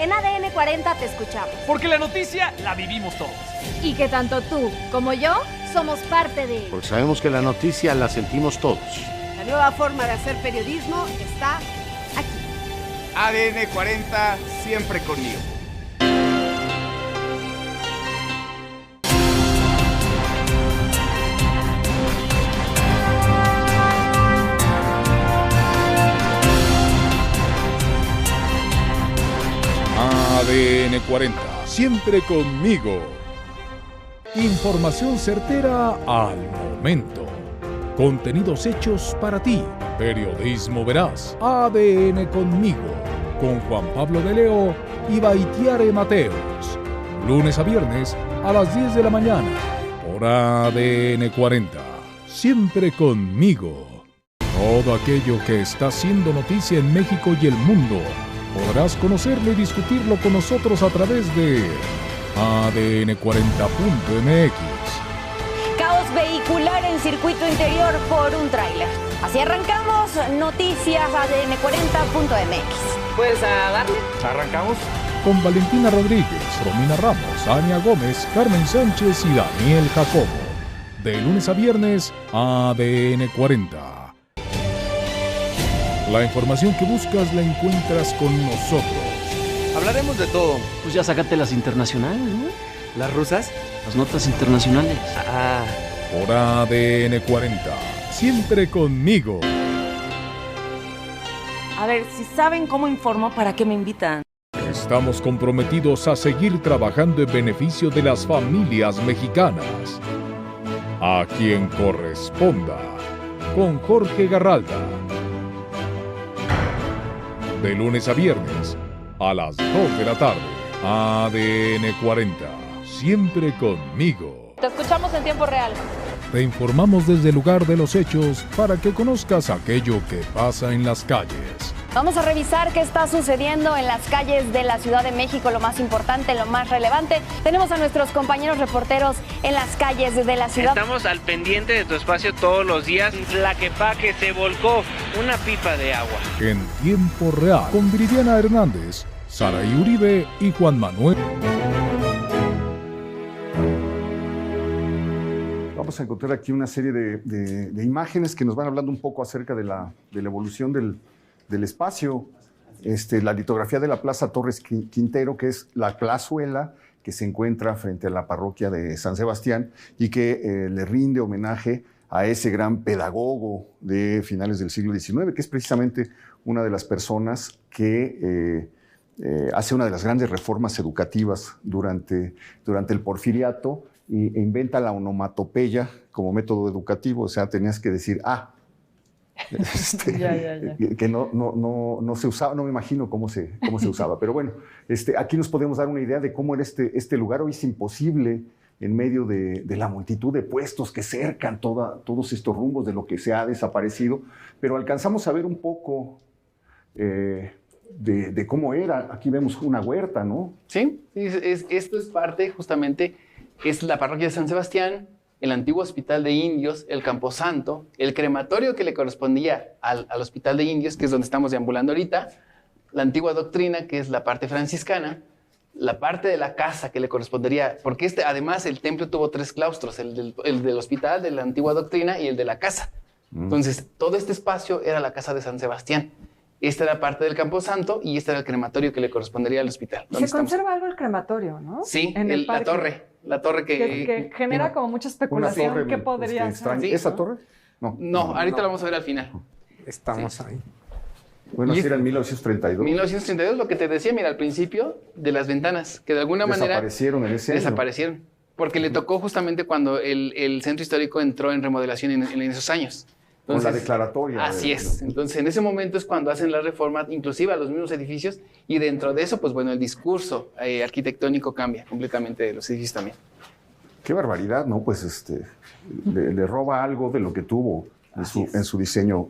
En ADN 40 te escuchamos. Porque la noticia la vivimos todos. Y que tanto tú como yo somos parte de... Porque sabemos que la noticia la sentimos todos. La nueva forma de hacer periodismo está aquí. ADN 40, siempre conmigo. ADN 40, siempre conmigo. Información certera al momento. Contenidos hechos para ti. Periodismo veraz. ADN conmigo. Con Juan Pablo de Leo y Baitiare Mateos. Lunes a viernes a las 10 de la mañana. Por ADN 40. Siempre conmigo. Todo aquello que está haciendo noticia en México y el mundo, podrás conocerlo y discutirlo con nosotros a través de ADN 40.mx. Caos vehicular en circuito interior por un tráiler. Así arrancamos Noticias ADN 40.mx. Pues a darle. ¿Arrancamos? Con Valentina Rodríguez, Romina Ramos, Ania Gómez, Carmen Sánchez y Daniel Jacobo. De lunes a viernes, ADN 40. La información que buscas la encuentras con nosotros. Hablaremos de todo. Pues ya sácate las internacionales, ¿no? ¿Las rusas? Las notas internacionales. Ah. Por ADN 40. Siempre conmigo. A ver, si saben cómo informo, ¿para qué me invitan? Estamos comprometidos a seguir trabajando en beneficio de las familias mexicanas. A quien corresponda. Con Jorge Garralda. De lunes a viernes, a las 2 de la tarde. ADN 40. Siempre conmigo. Te escuchamos en tiempo real. Te informamos desde el lugar de los hechos para que conozcas aquello que pasa en las calles. Vamos a revisar qué está sucediendo en las calles de la Ciudad de México, lo más importante, lo más relevante. Tenemos a nuestros compañeros reporteros en las calles de la ciudad. Estamos al pendiente de tu espacio todos los días. Tlaquepaque se volcó una pipa de agua. En tiempo real, con Viridiana Hernández, Saraí Uribe y Juan Manuel. Vamos a encontrar aquí una serie de imágenes que nos van hablando un poco acerca de la evolución del espacio. La litografía de la Plaza Torres Quintero, que es la plazuela que se encuentra frente a la parroquia de San Sebastián y que le rinde homenaje a ese gran pedagogo de finales del siglo XIX, que es precisamente una de las personas que hace una de las grandes reformas educativas durante el Porfiriato e inventa la onomatopeya como método educativo. O sea, tenías que decir que no se usaba, no me imagino cómo se usaba, pero bueno, aquí nos podemos dar una idea de cómo era este lugar. Hoy es imposible, en medio de la multitud de puestos que cercan todos estos rumbos de lo que se ha desaparecido, pero alcanzamos a ver un poco de cómo era. Aquí vemos una huerta, ¿no? Sí, esto es parte justamente, es la parroquia de San Sebastián, el antiguo hospital de indios, el Camposanto, el crematorio que le correspondía al hospital de indios, que es donde estamos deambulando ahorita, la antigua doctrina, que es la parte franciscana, la parte de la casa que le correspondería, porque además el templo tuvo 3 claustros, el del hospital, de la antigua doctrina y el de la casa. Entonces, todo este espacio era la casa de San Sebastián. Esta era parte del Camposanto y este era el crematorio que le correspondería al hospital. Se conserva algo el crematorio, ¿no? Sí, la torre que genera como mucha especulación. ¿Qué podría ser? ¿Sí? ¿Esa torre? No, ahorita la vamos a ver al final. Estamos ahí. Bueno, sí, era en 1932. 1932, lo que te decía, mira, al principio, de las ventanas, que de alguna manera... Desaparecieron en ese año. Desaparecieron, porque le tocó justamente cuando el centro histórico entró en remodelación en esos años. Entonces, con la declaratoria. Así es. Entonces, en ese momento es cuando hacen la reforma, inclusive a los mismos edificios, y dentro de eso, pues bueno, el discurso arquitectónico cambia completamente de los edificios también. Qué barbaridad, ¿no? Pues le roba algo de lo que tuvo en su diseño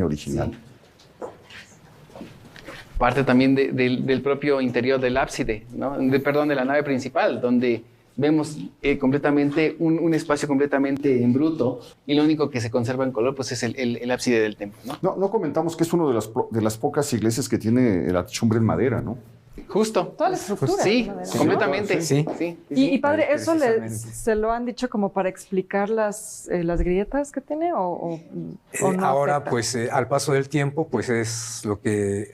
original. Sí. Parte también del propio interior del ábside, ¿no? De la nave principal, donde vemos completamente un espacio completamente en bruto, y lo único que se conserva en color pues es el ábside del templo, ¿no? No comentamos que es una de las pocas iglesias que tiene la techumbre en madera, ¿no? Justo. Toda la estructura. Sí, completamente. Sí. Y padre, ¿eso se lo han dicho como para explicar las grietas que tiene o no ahora, afecta? pues, al paso del tiempo, pues es lo que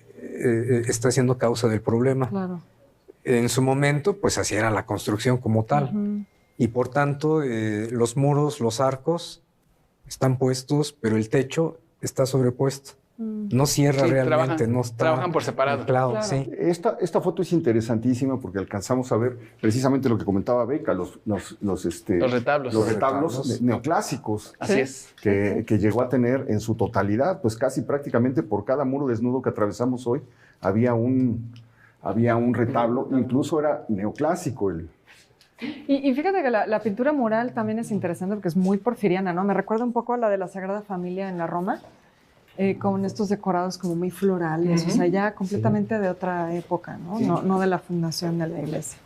está siendo causa del problema. Claro. En su momento, pues así era la construcción como tal. Y por tanto, los muros, los arcos están puestos, pero el techo está sobrepuesto. No cierra realmente, no está... Trabajan por separado. Claro, sí. Esta foto es interesantísima porque alcanzamos a ver precisamente lo que comentaba Beca, los retablos. Los retablos neoclásicos. Así es. Que llegó a tener en su totalidad, pues casi prácticamente por cada muro desnudo que atravesamos hoy, había un retablo, incluso era neoclásico Y fíjate que la pintura mural también es interesante porque es muy porfiriana, ¿no? Me recuerda un poco a la de la Sagrada Familia en la Roma. con estos decorados como muy florales, o sea, ya completamente de otra época, ¿no? Sí. No de la fundación de la iglesia.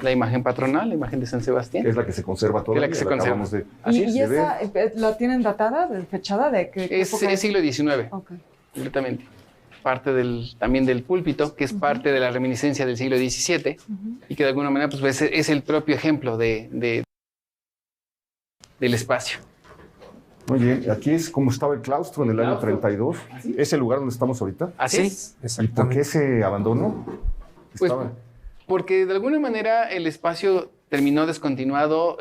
La imagen patronal, la imagen de San Sebastián. Es la que se conserva todavía. Es la que se conserva. ¿Y esa la tienen datada, fechada de qué época? Es siglo XIX, Okay. completamente. Parte también del púlpito, que es parte de la reminiscencia del siglo XVII, y que de alguna manera pues, es el propio ejemplo del espacio. Muy bien, aquí es como estaba el claustro en el año 32. ¿Es el lugar donde estamos ahorita? Así es. ¿Y por qué se abandonó? Pues porque de alguna manera el espacio terminó descontinuado,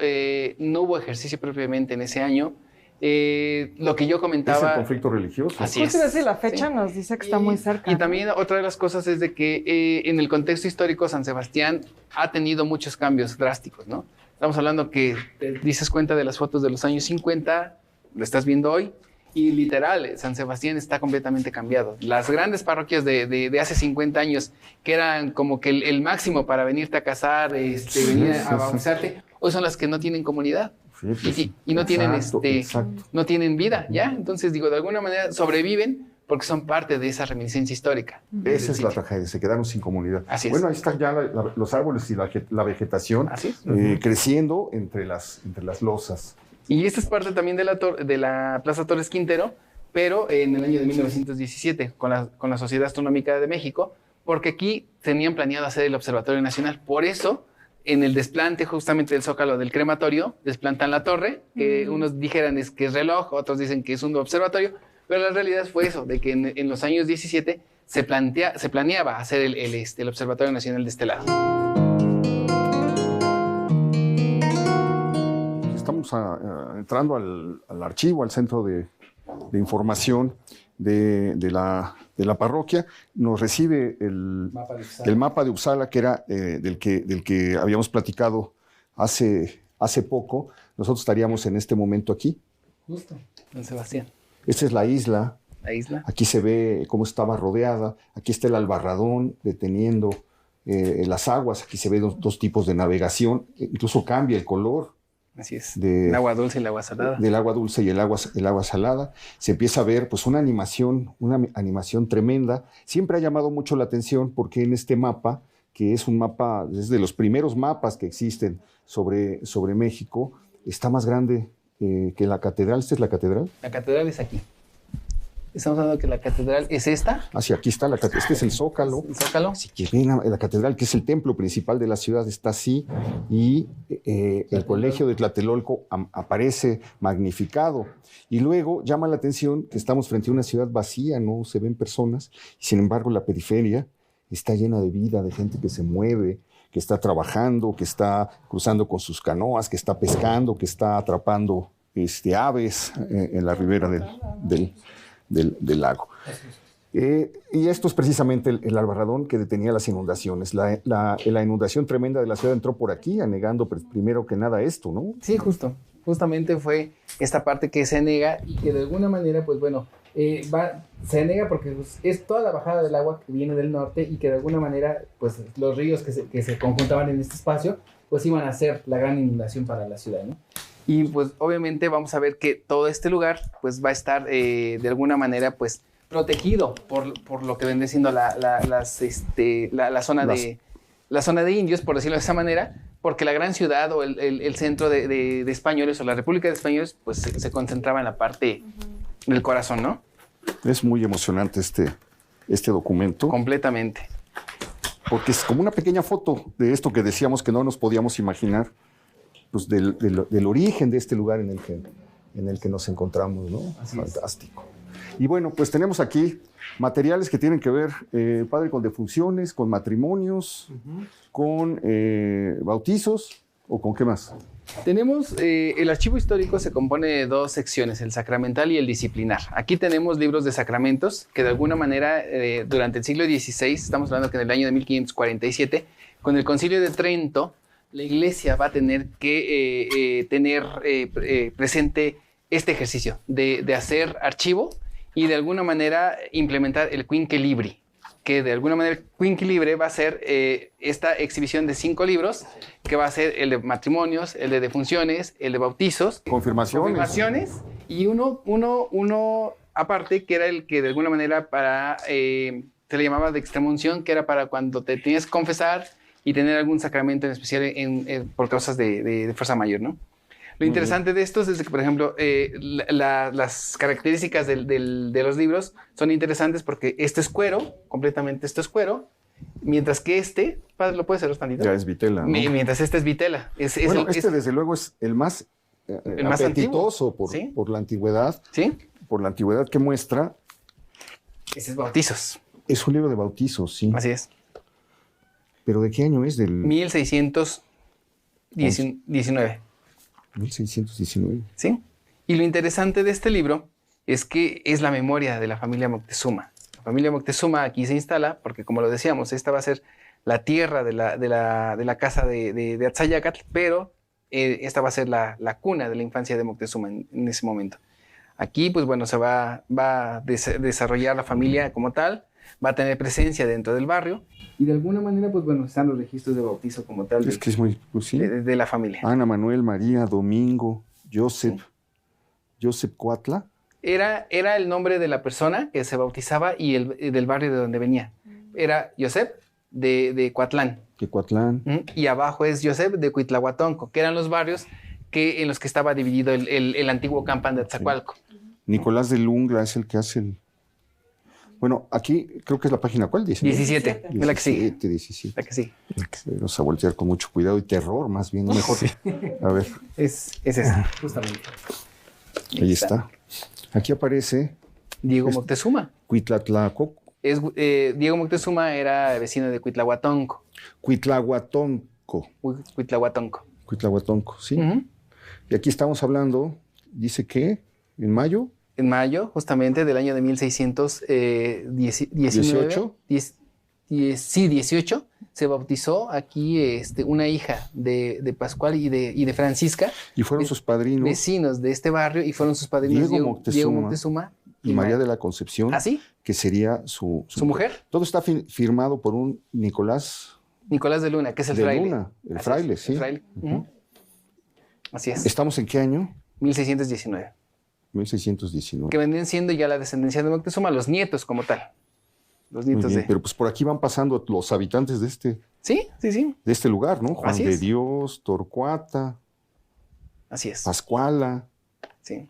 no hubo ejercicio propiamente en ese año. Lo que yo comentaba... ¿Es el conflicto religioso? Así es. Pues la fecha nos dice que está muy cerca. Y también otra de las cosas es de que en el contexto histórico San Sebastián ha tenido muchos cambios drásticos, ¿no? Estamos hablando que te dices cuenta de las fotos de los años 50, lo estás viendo hoy, y literal, San Sebastián está completamente cambiado. Las grandes parroquias de hace 50 años, que eran como que el máximo para venirte a casar, venir a bautizarte, hoy son las que no tienen comunidad. Sí, y no tienen no tienen vida, ¿ya? Entonces, digo, de alguna manera sobreviven porque son parte de esa reminiscencia histórica. Esa es la tragedia, se quedaron sin comunidad. Así es. Bueno, ahí están ya los árboles y la vegetación creciendo entre las losas. Y esta es parte también de la Plaza Torres Quintero, pero en el año de 1917, con la Sociedad Astronómica de México, porque aquí tenían planeado hacer el Observatorio Nacional. Por eso, en el desplante justamente del Zócalo del crematorio, desplantan la torre, que unos dijeran que es reloj, otros dicen que es un observatorio, pero la realidad fue eso, de que en los años 17 se planeaba hacer el Observatorio Nacional de este lado. Estamos entrando al archivo, al centro de información de la parroquia. Nos recibe el mapa de Uppsala, que era del que habíamos platicado hace poco. Nosotros estaríamos en este momento aquí. Justo, San Sebastián. Esta es la isla. La isla. Aquí se ve cómo estaba rodeada. Aquí está el albarradón deteniendo las aguas. Aquí se ve dos tipos de navegación. Incluso cambia el color. Así es, el agua dulce y el agua salada. Del agua dulce y el agua salada. Se empieza a ver pues una animación tremenda. Siempre ha llamado mucho la atención porque en este mapa, que es un mapa, es de los primeros mapas que existen sobre México, está más grande que la catedral. ¿Esta es la catedral? La catedral es aquí. Estamos hablando que la catedral es esta. Ah, sí, aquí está la catedral. Este es el Zócalo. El Zócalo. Si quieren, la catedral, que es el templo principal de la ciudad, está así. Y el colegio de Tlatelolco aparece magnificado. Y luego llama la atención que estamos frente a una ciudad vacía, no se ven personas. Y sin embargo, la periferia está llena de vida, de gente que se mueve, que está trabajando, que está cruzando con sus canoas, que está pescando, que está atrapando aves en la ribera del lago. Y esto es precisamente el albarradón que detenía las inundaciones. La inundación tremenda de la ciudad entró por aquí, anegando primero que nada esto, ¿no? Sí, justamente fue esta parte que se anega y que de alguna manera, pues bueno, se anega porque pues, es toda la bajada del agua que viene del norte y que de alguna manera, pues los ríos que se conjuntaban en este espacio, pues iban a ser la gran inundación para la ciudad, ¿no? Y pues obviamente vamos a ver que todo este lugar pues va a estar de alguna manera pues protegido por lo que viene siendo la zona de indios, por decirlo de esa manera, porque la gran ciudad o el centro de españoles o la República de Españoles pues se concentraba en la parte del corazón, ¿no? Es muy emocionante este documento. Completamente. Porque es como una pequeña foto de esto que decíamos que no nos podíamos imaginar. Pues del origen de este lugar en el que nos encontramos, ¿no? Así fantástico. Y bueno, pues tenemos aquí materiales que tienen que ver, padre, con defunciones, con matrimonios, con bautizos, ¿o con qué más? Tenemos, el archivo histórico se compone de dos secciones, el sacramental y el disciplinar. Aquí tenemos libros de sacramentos que de alguna manera durante el siglo XVI, estamos hablando que en el año de 1547, con el Concilio de Trento, la Iglesia va a tener que tener presente este ejercicio de hacer archivo y de alguna manera implementar el Quinque Libri, que de alguna manera el Quinque Libri va a ser esta exhibición de 5 libros, que va a ser el de matrimonios, el de defunciones, el de bautizos, confirmaciones y uno aparte, que era el que de alguna manera se le llamaba de extrema unción, que era para cuando te tenías que confesar y tener algún sacramento en especial por causas de fuerza mayor, ¿no? Lo interesante de estos es que, por ejemplo, las características de los libros son interesantes porque este es cuero, completamente esto es cuero, mientras que padre, ¿lo puedes hacer tantito? Ya es vitela, ¿no? Mientras este es vitela. Desde luego es el más apetitoso por la antigüedad. ¿Sí? Por la antigüedad que muestra. Ese es Bautizos. Es un libro de bautizos, sí. Así es. ¿Pero de qué año es? Del 1619. 1619. Sí. Y lo interesante de este libro es que es la memoria de la familia Moctezuma. La familia Moctezuma aquí se instala porque, como lo decíamos, esta va a ser la tierra de la casa de Atzayacatl, pero esta va a ser la cuna de la infancia de Moctezuma en ese momento. Aquí, pues bueno, se va a desarrollar la familia como tal, va a tener presencia dentro del barrio y de alguna manera, pues bueno, están los registros de bautizo como tal. Es que es muy, pues, sí. de la familia. Ana, Manuel, María, Domingo, Joseph, Joseph Cuatla. Era el nombre de la persona que se bautizaba y del barrio de donde venía. Era Joseph de Cuatlán. De Cuatlán. Y abajo es Joseph de Cuitlahuatonco, que eran los barrios en los que estaba dividido el antiguo Campan de Atzacoalco. Sí. Nicolás de Lungra es el que hace el... Bueno, aquí creo que es la página, ¿cuál? 17. Es la que sigue. 17. La que sigue. Vamos a voltear con mucho cuidado y terror, más bien, mejor. Sí. A ver. Es esa, justamente. Ahí está. Aquí aparece... Diego Moctezuma. Cuitlatlacoc. Diego Moctezuma era vecino de Cuitlahuatonco. Cuitlahuatonco, sí. Y aquí estamos hablando, dice que, ¿en mayo? En mayo, justamente, del año de 1618. 18, se bautizó aquí una hija de Pascual y de Francisca. Y fueron sus padrinos. Vecinos de este barrio, y fueron sus padrinos Diego Moctezuma y María de la Concepción. ¿Ah, sí? Que sería su mujer. Todo está firmado por un Nicolás de Luna, que es el de fraile. Luna, el fraile, sí. El fraile. Así es. ¿Estamos en qué año? 1619. 1619. Que vendrían siendo ya la descendencia de Moctezuma, los nietos como tal. Los nietos de... Pero pues por aquí van pasando los habitantes de este... Sí. De este lugar, ¿no? Juan de Dios, Torcuata. Así es. Pascuala. Sí.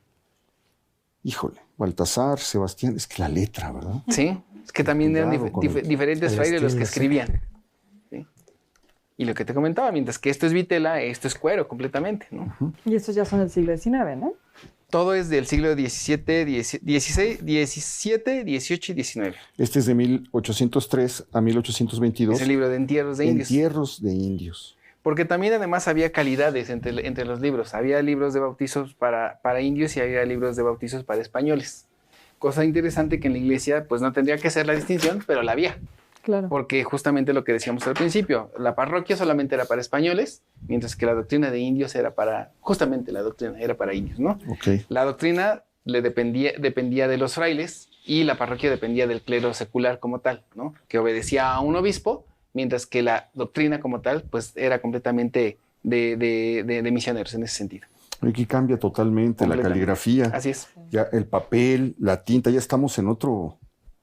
Híjole, Baltasar, Sebastián, es que la letra, ¿verdad? Sí, es que también eran diferentes frailes los que escribían. ¿Sí? Y lo que te comentaba, mientras que esto es vitela, esto es cuero completamente, ¿no? Y estos ya son del siglo XIX, ¿no? Todo es del siglo XVII, XVIII y XIX. Este es de 1803 a 1822. Es el libro de Entierros de Indios. Entierros de Indios. Porque también además había calidades entre los libros. Había libros de bautizos para indios y había libros de bautizos para españoles. Cosa interesante que en la iglesia pues no tendría que ser la distinción, pero la había. Claro. Porque justamente lo que decíamos al principio, la parroquia solamente era para españoles, mientras que la doctrina de indios era para indios, ¿no? Okay. La doctrina dependía de los frailes y la parroquia dependía del clero secular como tal, ¿no? Que obedecía a un obispo, mientras que la doctrina como tal pues era completamente de misioneros en ese sentido. Aquí cambia totalmente la caligrafía. Así es. Ya el papel, la tinta, ya estamos en otro...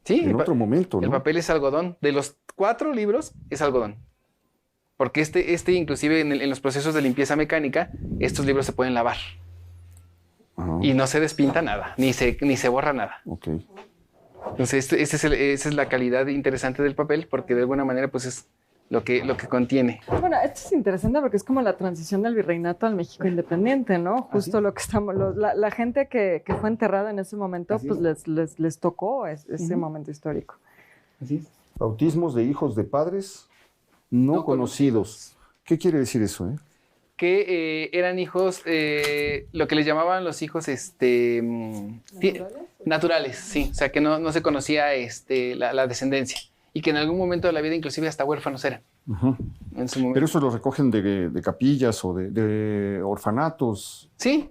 Sí, en otro momento, ¿no? El papel es algodón. De los 4 libros es algodón. Porque inclusive en los procesos de limpieza mecánica, estos libros se pueden lavar. Ajá. Y no se despinta nada, ni se borra nada. Ok. Entonces, esa es la calidad interesante del papel, porque de alguna manera pues es lo que contiene. Bueno, esto es interesante porque es como la transición del virreinato al México independiente, ¿no? Justo lo que estamos, la gente que fue enterrada en ese momento, así pues les tocó ese momento histórico. Así es. Bautismos de hijos de padres no conocidos. ¿Qué quiere decir eso, Que eran hijos, lo que les llamaban los hijos naturales, sí. O sea, que no se conocía la descendencia. Y que en algún momento de la vida inclusive hasta huérfanos eran. En su momento. Pero eso lo recogen de capillas o de orfanatos. Sí,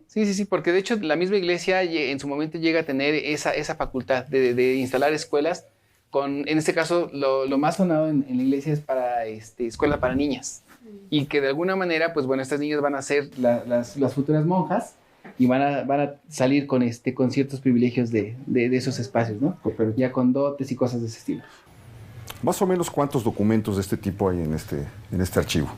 porque de hecho la misma iglesia en su momento llega a tener esa facultad de instalar escuelas. En este caso, lo más sonado en la iglesia es para escuela para niñas. Y que de alguna manera, pues bueno, estas niñas van a ser las futuras monjas y van a salir con ciertos privilegios de esos espacios, ¿no? Ya con dotes y cosas de ese estilo. Más o menos, ¿cuántos documentos de este tipo hay en este archivo?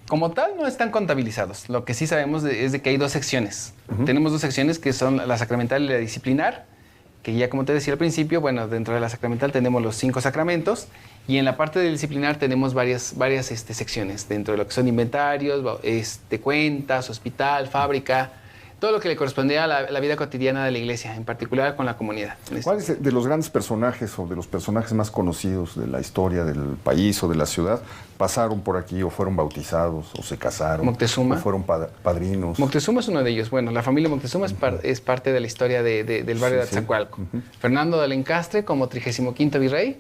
Como tal, no están contabilizados. Lo que sí sabemos es de que hay 2 secciones. Tenemos 2 secciones que son la sacramental y la disciplinar, que ya como te decía al principio, bueno, dentro de la sacramental tenemos los 5 sacramentos y en la parte del disciplinar tenemos varias secciones, dentro de lo que son inventarios, cuentas, hospital, fábrica, todo lo que le corresponde a la vida cotidiana de la iglesia, en particular con la comunidad. ¿Cuál es de los grandes personajes o de los personajes más conocidos de la historia del país o de la ciudad pasaron por aquí o fueron bautizados o se casaron? Moctezuma. O fueron padrinos. Moctezuma es uno de ellos. Bueno, la familia Moctezuma es parte de la historia del barrio de Atzacoalco. Fernando de Alencastre, como 35º virrey,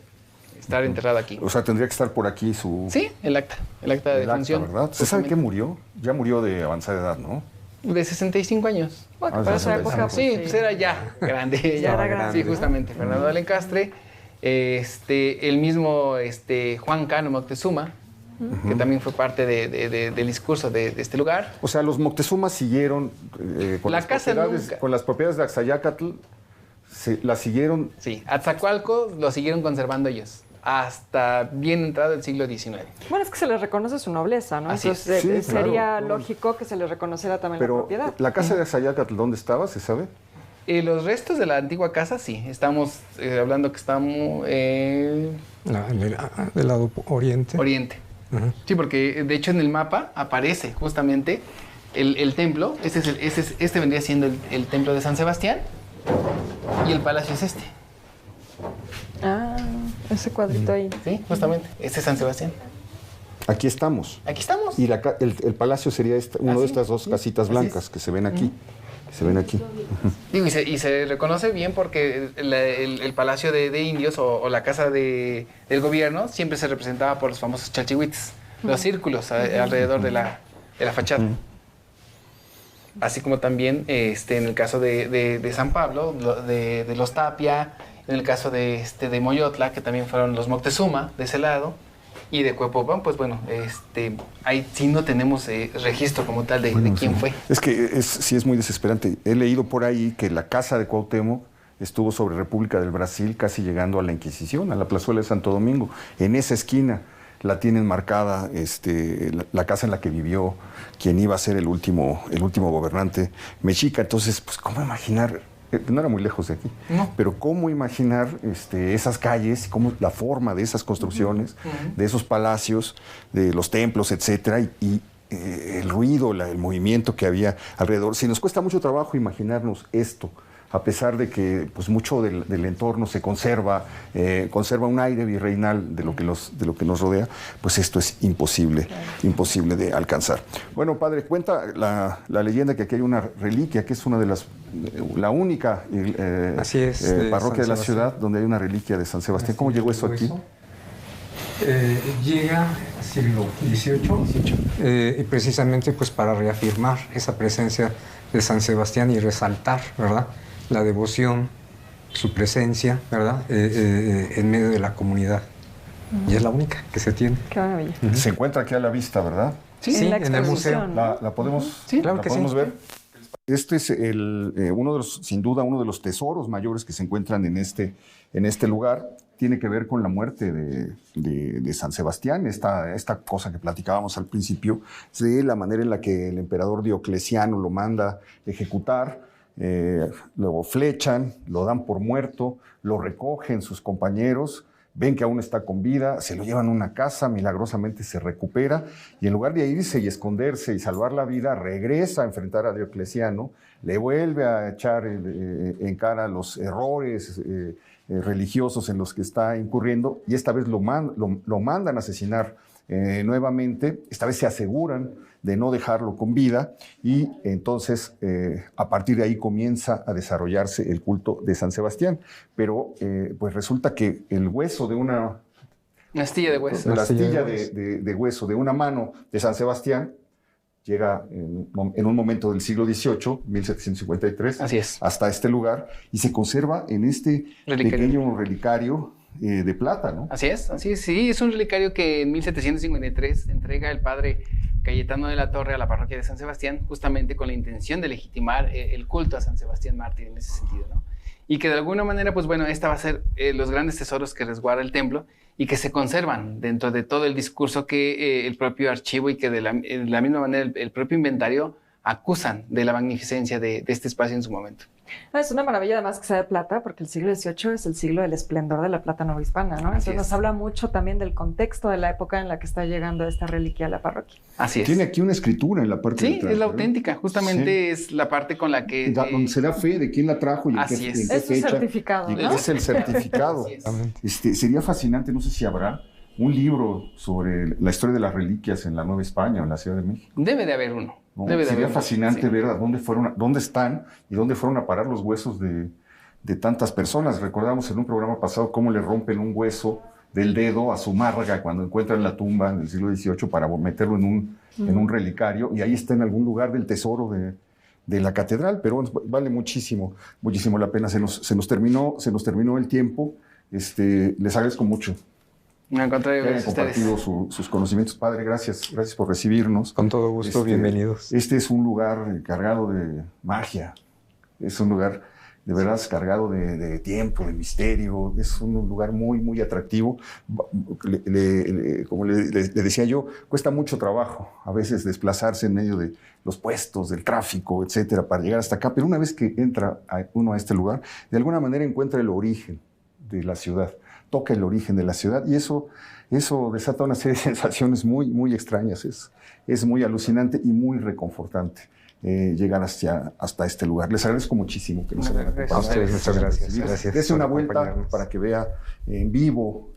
está enterrado aquí. O sea, tendría que estar por aquí su... Sí, el acta de defunción. ¿Verdad? ¿Se sabe qué murió? Ya murió de avanzada edad, ¿no? De 65 años. Bueno, para esa época, sí, pues era ya grande. Ya era grande. Sí, justamente. Fernando de Alencastre, el mismo Juan Cano Moctezuma, que también fue parte del discurso de este lugar. O sea, los Moctezuma siguieron con las propiedades de Axayácatl, las siguieron... Sí, Atzacoalco lo siguieron conservando ellos hasta bien entrado el siglo XIX. Bueno, es que se les reconoce su nobleza, ¿no? Así Entonces sí, sería claro. lógico que se les reconociera también la propiedad. ¿La casa de Axayácatl dónde estaba? ¿Se sabe? Los restos de la antigua casa, sí. Estamos hablando que estamos... Del lado oriente. Oriente. Sí, porque de hecho en el mapa aparece justamente el templo. Este vendría siendo el templo de San Sebastián y el palacio es este. Ah, ese cuadrito ahí. Sí, justamente. Este es San Sebastián. Aquí estamos. Aquí estamos. Y el palacio sería uno de estas 2 casitas blancas que se ven aquí. Se ven aquí. Digo, y se reconoce bien porque el palacio de indios o la casa del gobierno siempre se representaba por los famosos chalchihuites, los círculos alrededor de la fachada. Así como también en el caso de San Pablo, de los Tapia, en el caso de Moyotla, que también fueron los Moctezuma de ese lado, y de Cuepopan, pues bueno, ahí sí no tenemos registro como tal de quién fue. Es que sí es muy desesperante. He leído por ahí que la casa de Cuauhtémoc estuvo sobre República del Brasil, casi llegando a la Inquisición, a la plazuela de Santo Domingo. En esa esquina la tienen marcada la casa en la que vivió quien iba a ser el último gobernante mexica. Entonces, pues, ¿cómo imaginar? No era muy lejos de aquí, pero cómo imaginar esas calles, cómo la forma de esas construcciones, de esos palacios, de los templos, etcétera, y el ruido, el movimiento que había alrededor. Si nos cuesta mucho trabajo imaginarnos esto, a pesar de que pues, mucho del entorno se conserva un aire virreinal de lo que nos rodea, pues esto es imposible de alcanzar. Bueno, padre, cuenta la leyenda que aquí hay una reliquia, que es la única parroquia de la ciudad donde hay una reliquia de San Sebastián. ¿Cómo llegó eso aquí? Llega siglo XVIII, y precisamente pues para reafirmar esa presencia de San Sebastián y resaltar, ¿verdad?, la devoción, su presencia, ¿verdad?, en medio de la comunidad. Y es la única que se tiene. Qué maravilla. Se encuentra aquí a la vista, ¿verdad? Sí, en el museo. ¿La podemos, claro que podemos ver? Este es sin duda uno de los tesoros mayores que se encuentran en este lugar. Tiene que ver con la muerte de San Sebastián, esta cosa que platicábamos al principio, de la manera en la que el emperador Diocleciano lo manda ejecutar. Luego flechan, lo dan por muerto, lo recogen sus compañeros, ven que aún está con vida, se lo llevan a una casa, milagrosamente se recupera y en lugar de irse y esconderse y salvar la vida, regresa a enfrentar a Diocleciano, le vuelve a echar en cara los errores religiosos en los que está incurriendo y esta vez lo mandan a asesinar nuevamente. Esta vez se aseguran de no dejarlo con vida y entonces a partir de ahí comienza a desarrollarse el culto de San Sebastián. Pero pues resulta que el hueso de una astilla de hueso, de hueso de una mano de San Sebastián llega en un momento del siglo XVIII, 1753, así es, hasta este lugar y se conserva en este pequeño relicario de plata, ¿no? Así es, sí, es un relicario que en 1753 entrega el padre Cayetano de la Torre a la parroquia de San Sebastián, justamente con la intención de legitimar el culto a San Sebastián mártir en ese sentido, ¿no? Y que de alguna manera, pues bueno, esta va a ser los grandes tesoros que resguarda el templo y que se conservan dentro de todo el discurso que el propio archivo y que de la misma manera el propio inventario acusan de la magnificencia de este espacio en su momento. Es una maravilla además que sea de plata, porque el siglo XVIII es el siglo del esplendor de la plata novohispana, ¿no? Entonces nos habla mucho también del contexto de la época en la que está llegando esta reliquia a la parroquia. Así es. Tiene aquí una escritura en la parte de atrás. Sí, es la auténtica. Justamente es la parte con la que... donde se da fe de quién la trajo y en qué fecha. Es un certificado, ¿no? Es el certificado. Sería fascinante, no sé si habrá un libro sobre la historia de las reliquias en la Nueva España o en la Ciudad de México. Debe de haber uno. ¿No? Sería fascinante ver a dónde están y dónde fueron a parar los huesos de tantas personas. Recordamos en un programa pasado cómo le rompen un hueso del dedo a su marga cuando encuentran la tumba en el siglo XVIII para meterlo en un relicario, y ahí está en algún lugar del tesoro de la catedral, pero vale muchísimo la pena. Se nos terminó el tiempo. Les agradezco mucho. Al contrario, gracias a ustedes. Compartido sus conocimientos, padre. Gracias por recibirnos. Con todo gusto, bienvenidos. Este es un lugar cargado de magia. Es un lugar de verdad cargado de tiempo, de misterio. Es un lugar muy, muy atractivo. Como le decía yo, cuesta mucho trabajo a veces desplazarse en medio de los puestos, del tráfico, etcétera, para llegar hasta acá. Pero una vez que entra uno a este lugar, de alguna manera encuentra el origen de la ciudad. Toca el origen de la ciudad y eso desata una serie de sensaciones muy, muy extrañas. Es muy alucinante y muy reconfortante llegar hasta este lugar. Les agradezco muchísimo que nos hayan acompañado. A ustedes, muchas gracias. Dese una vuelta para que vea en vivo.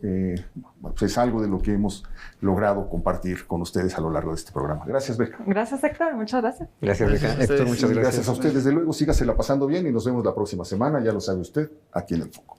Pues es algo de lo que hemos logrado compartir con ustedes a lo largo de este programa. Gracias, Beca. Gracias, Héctor. Muchas gracias. Gracias, Beca. Héctor, muchas gracias. Gracias a ustedes. Desde luego, sígasela pasando bien y nos vemos la próxima semana. Ya lo sabe usted, aquí en El Foco.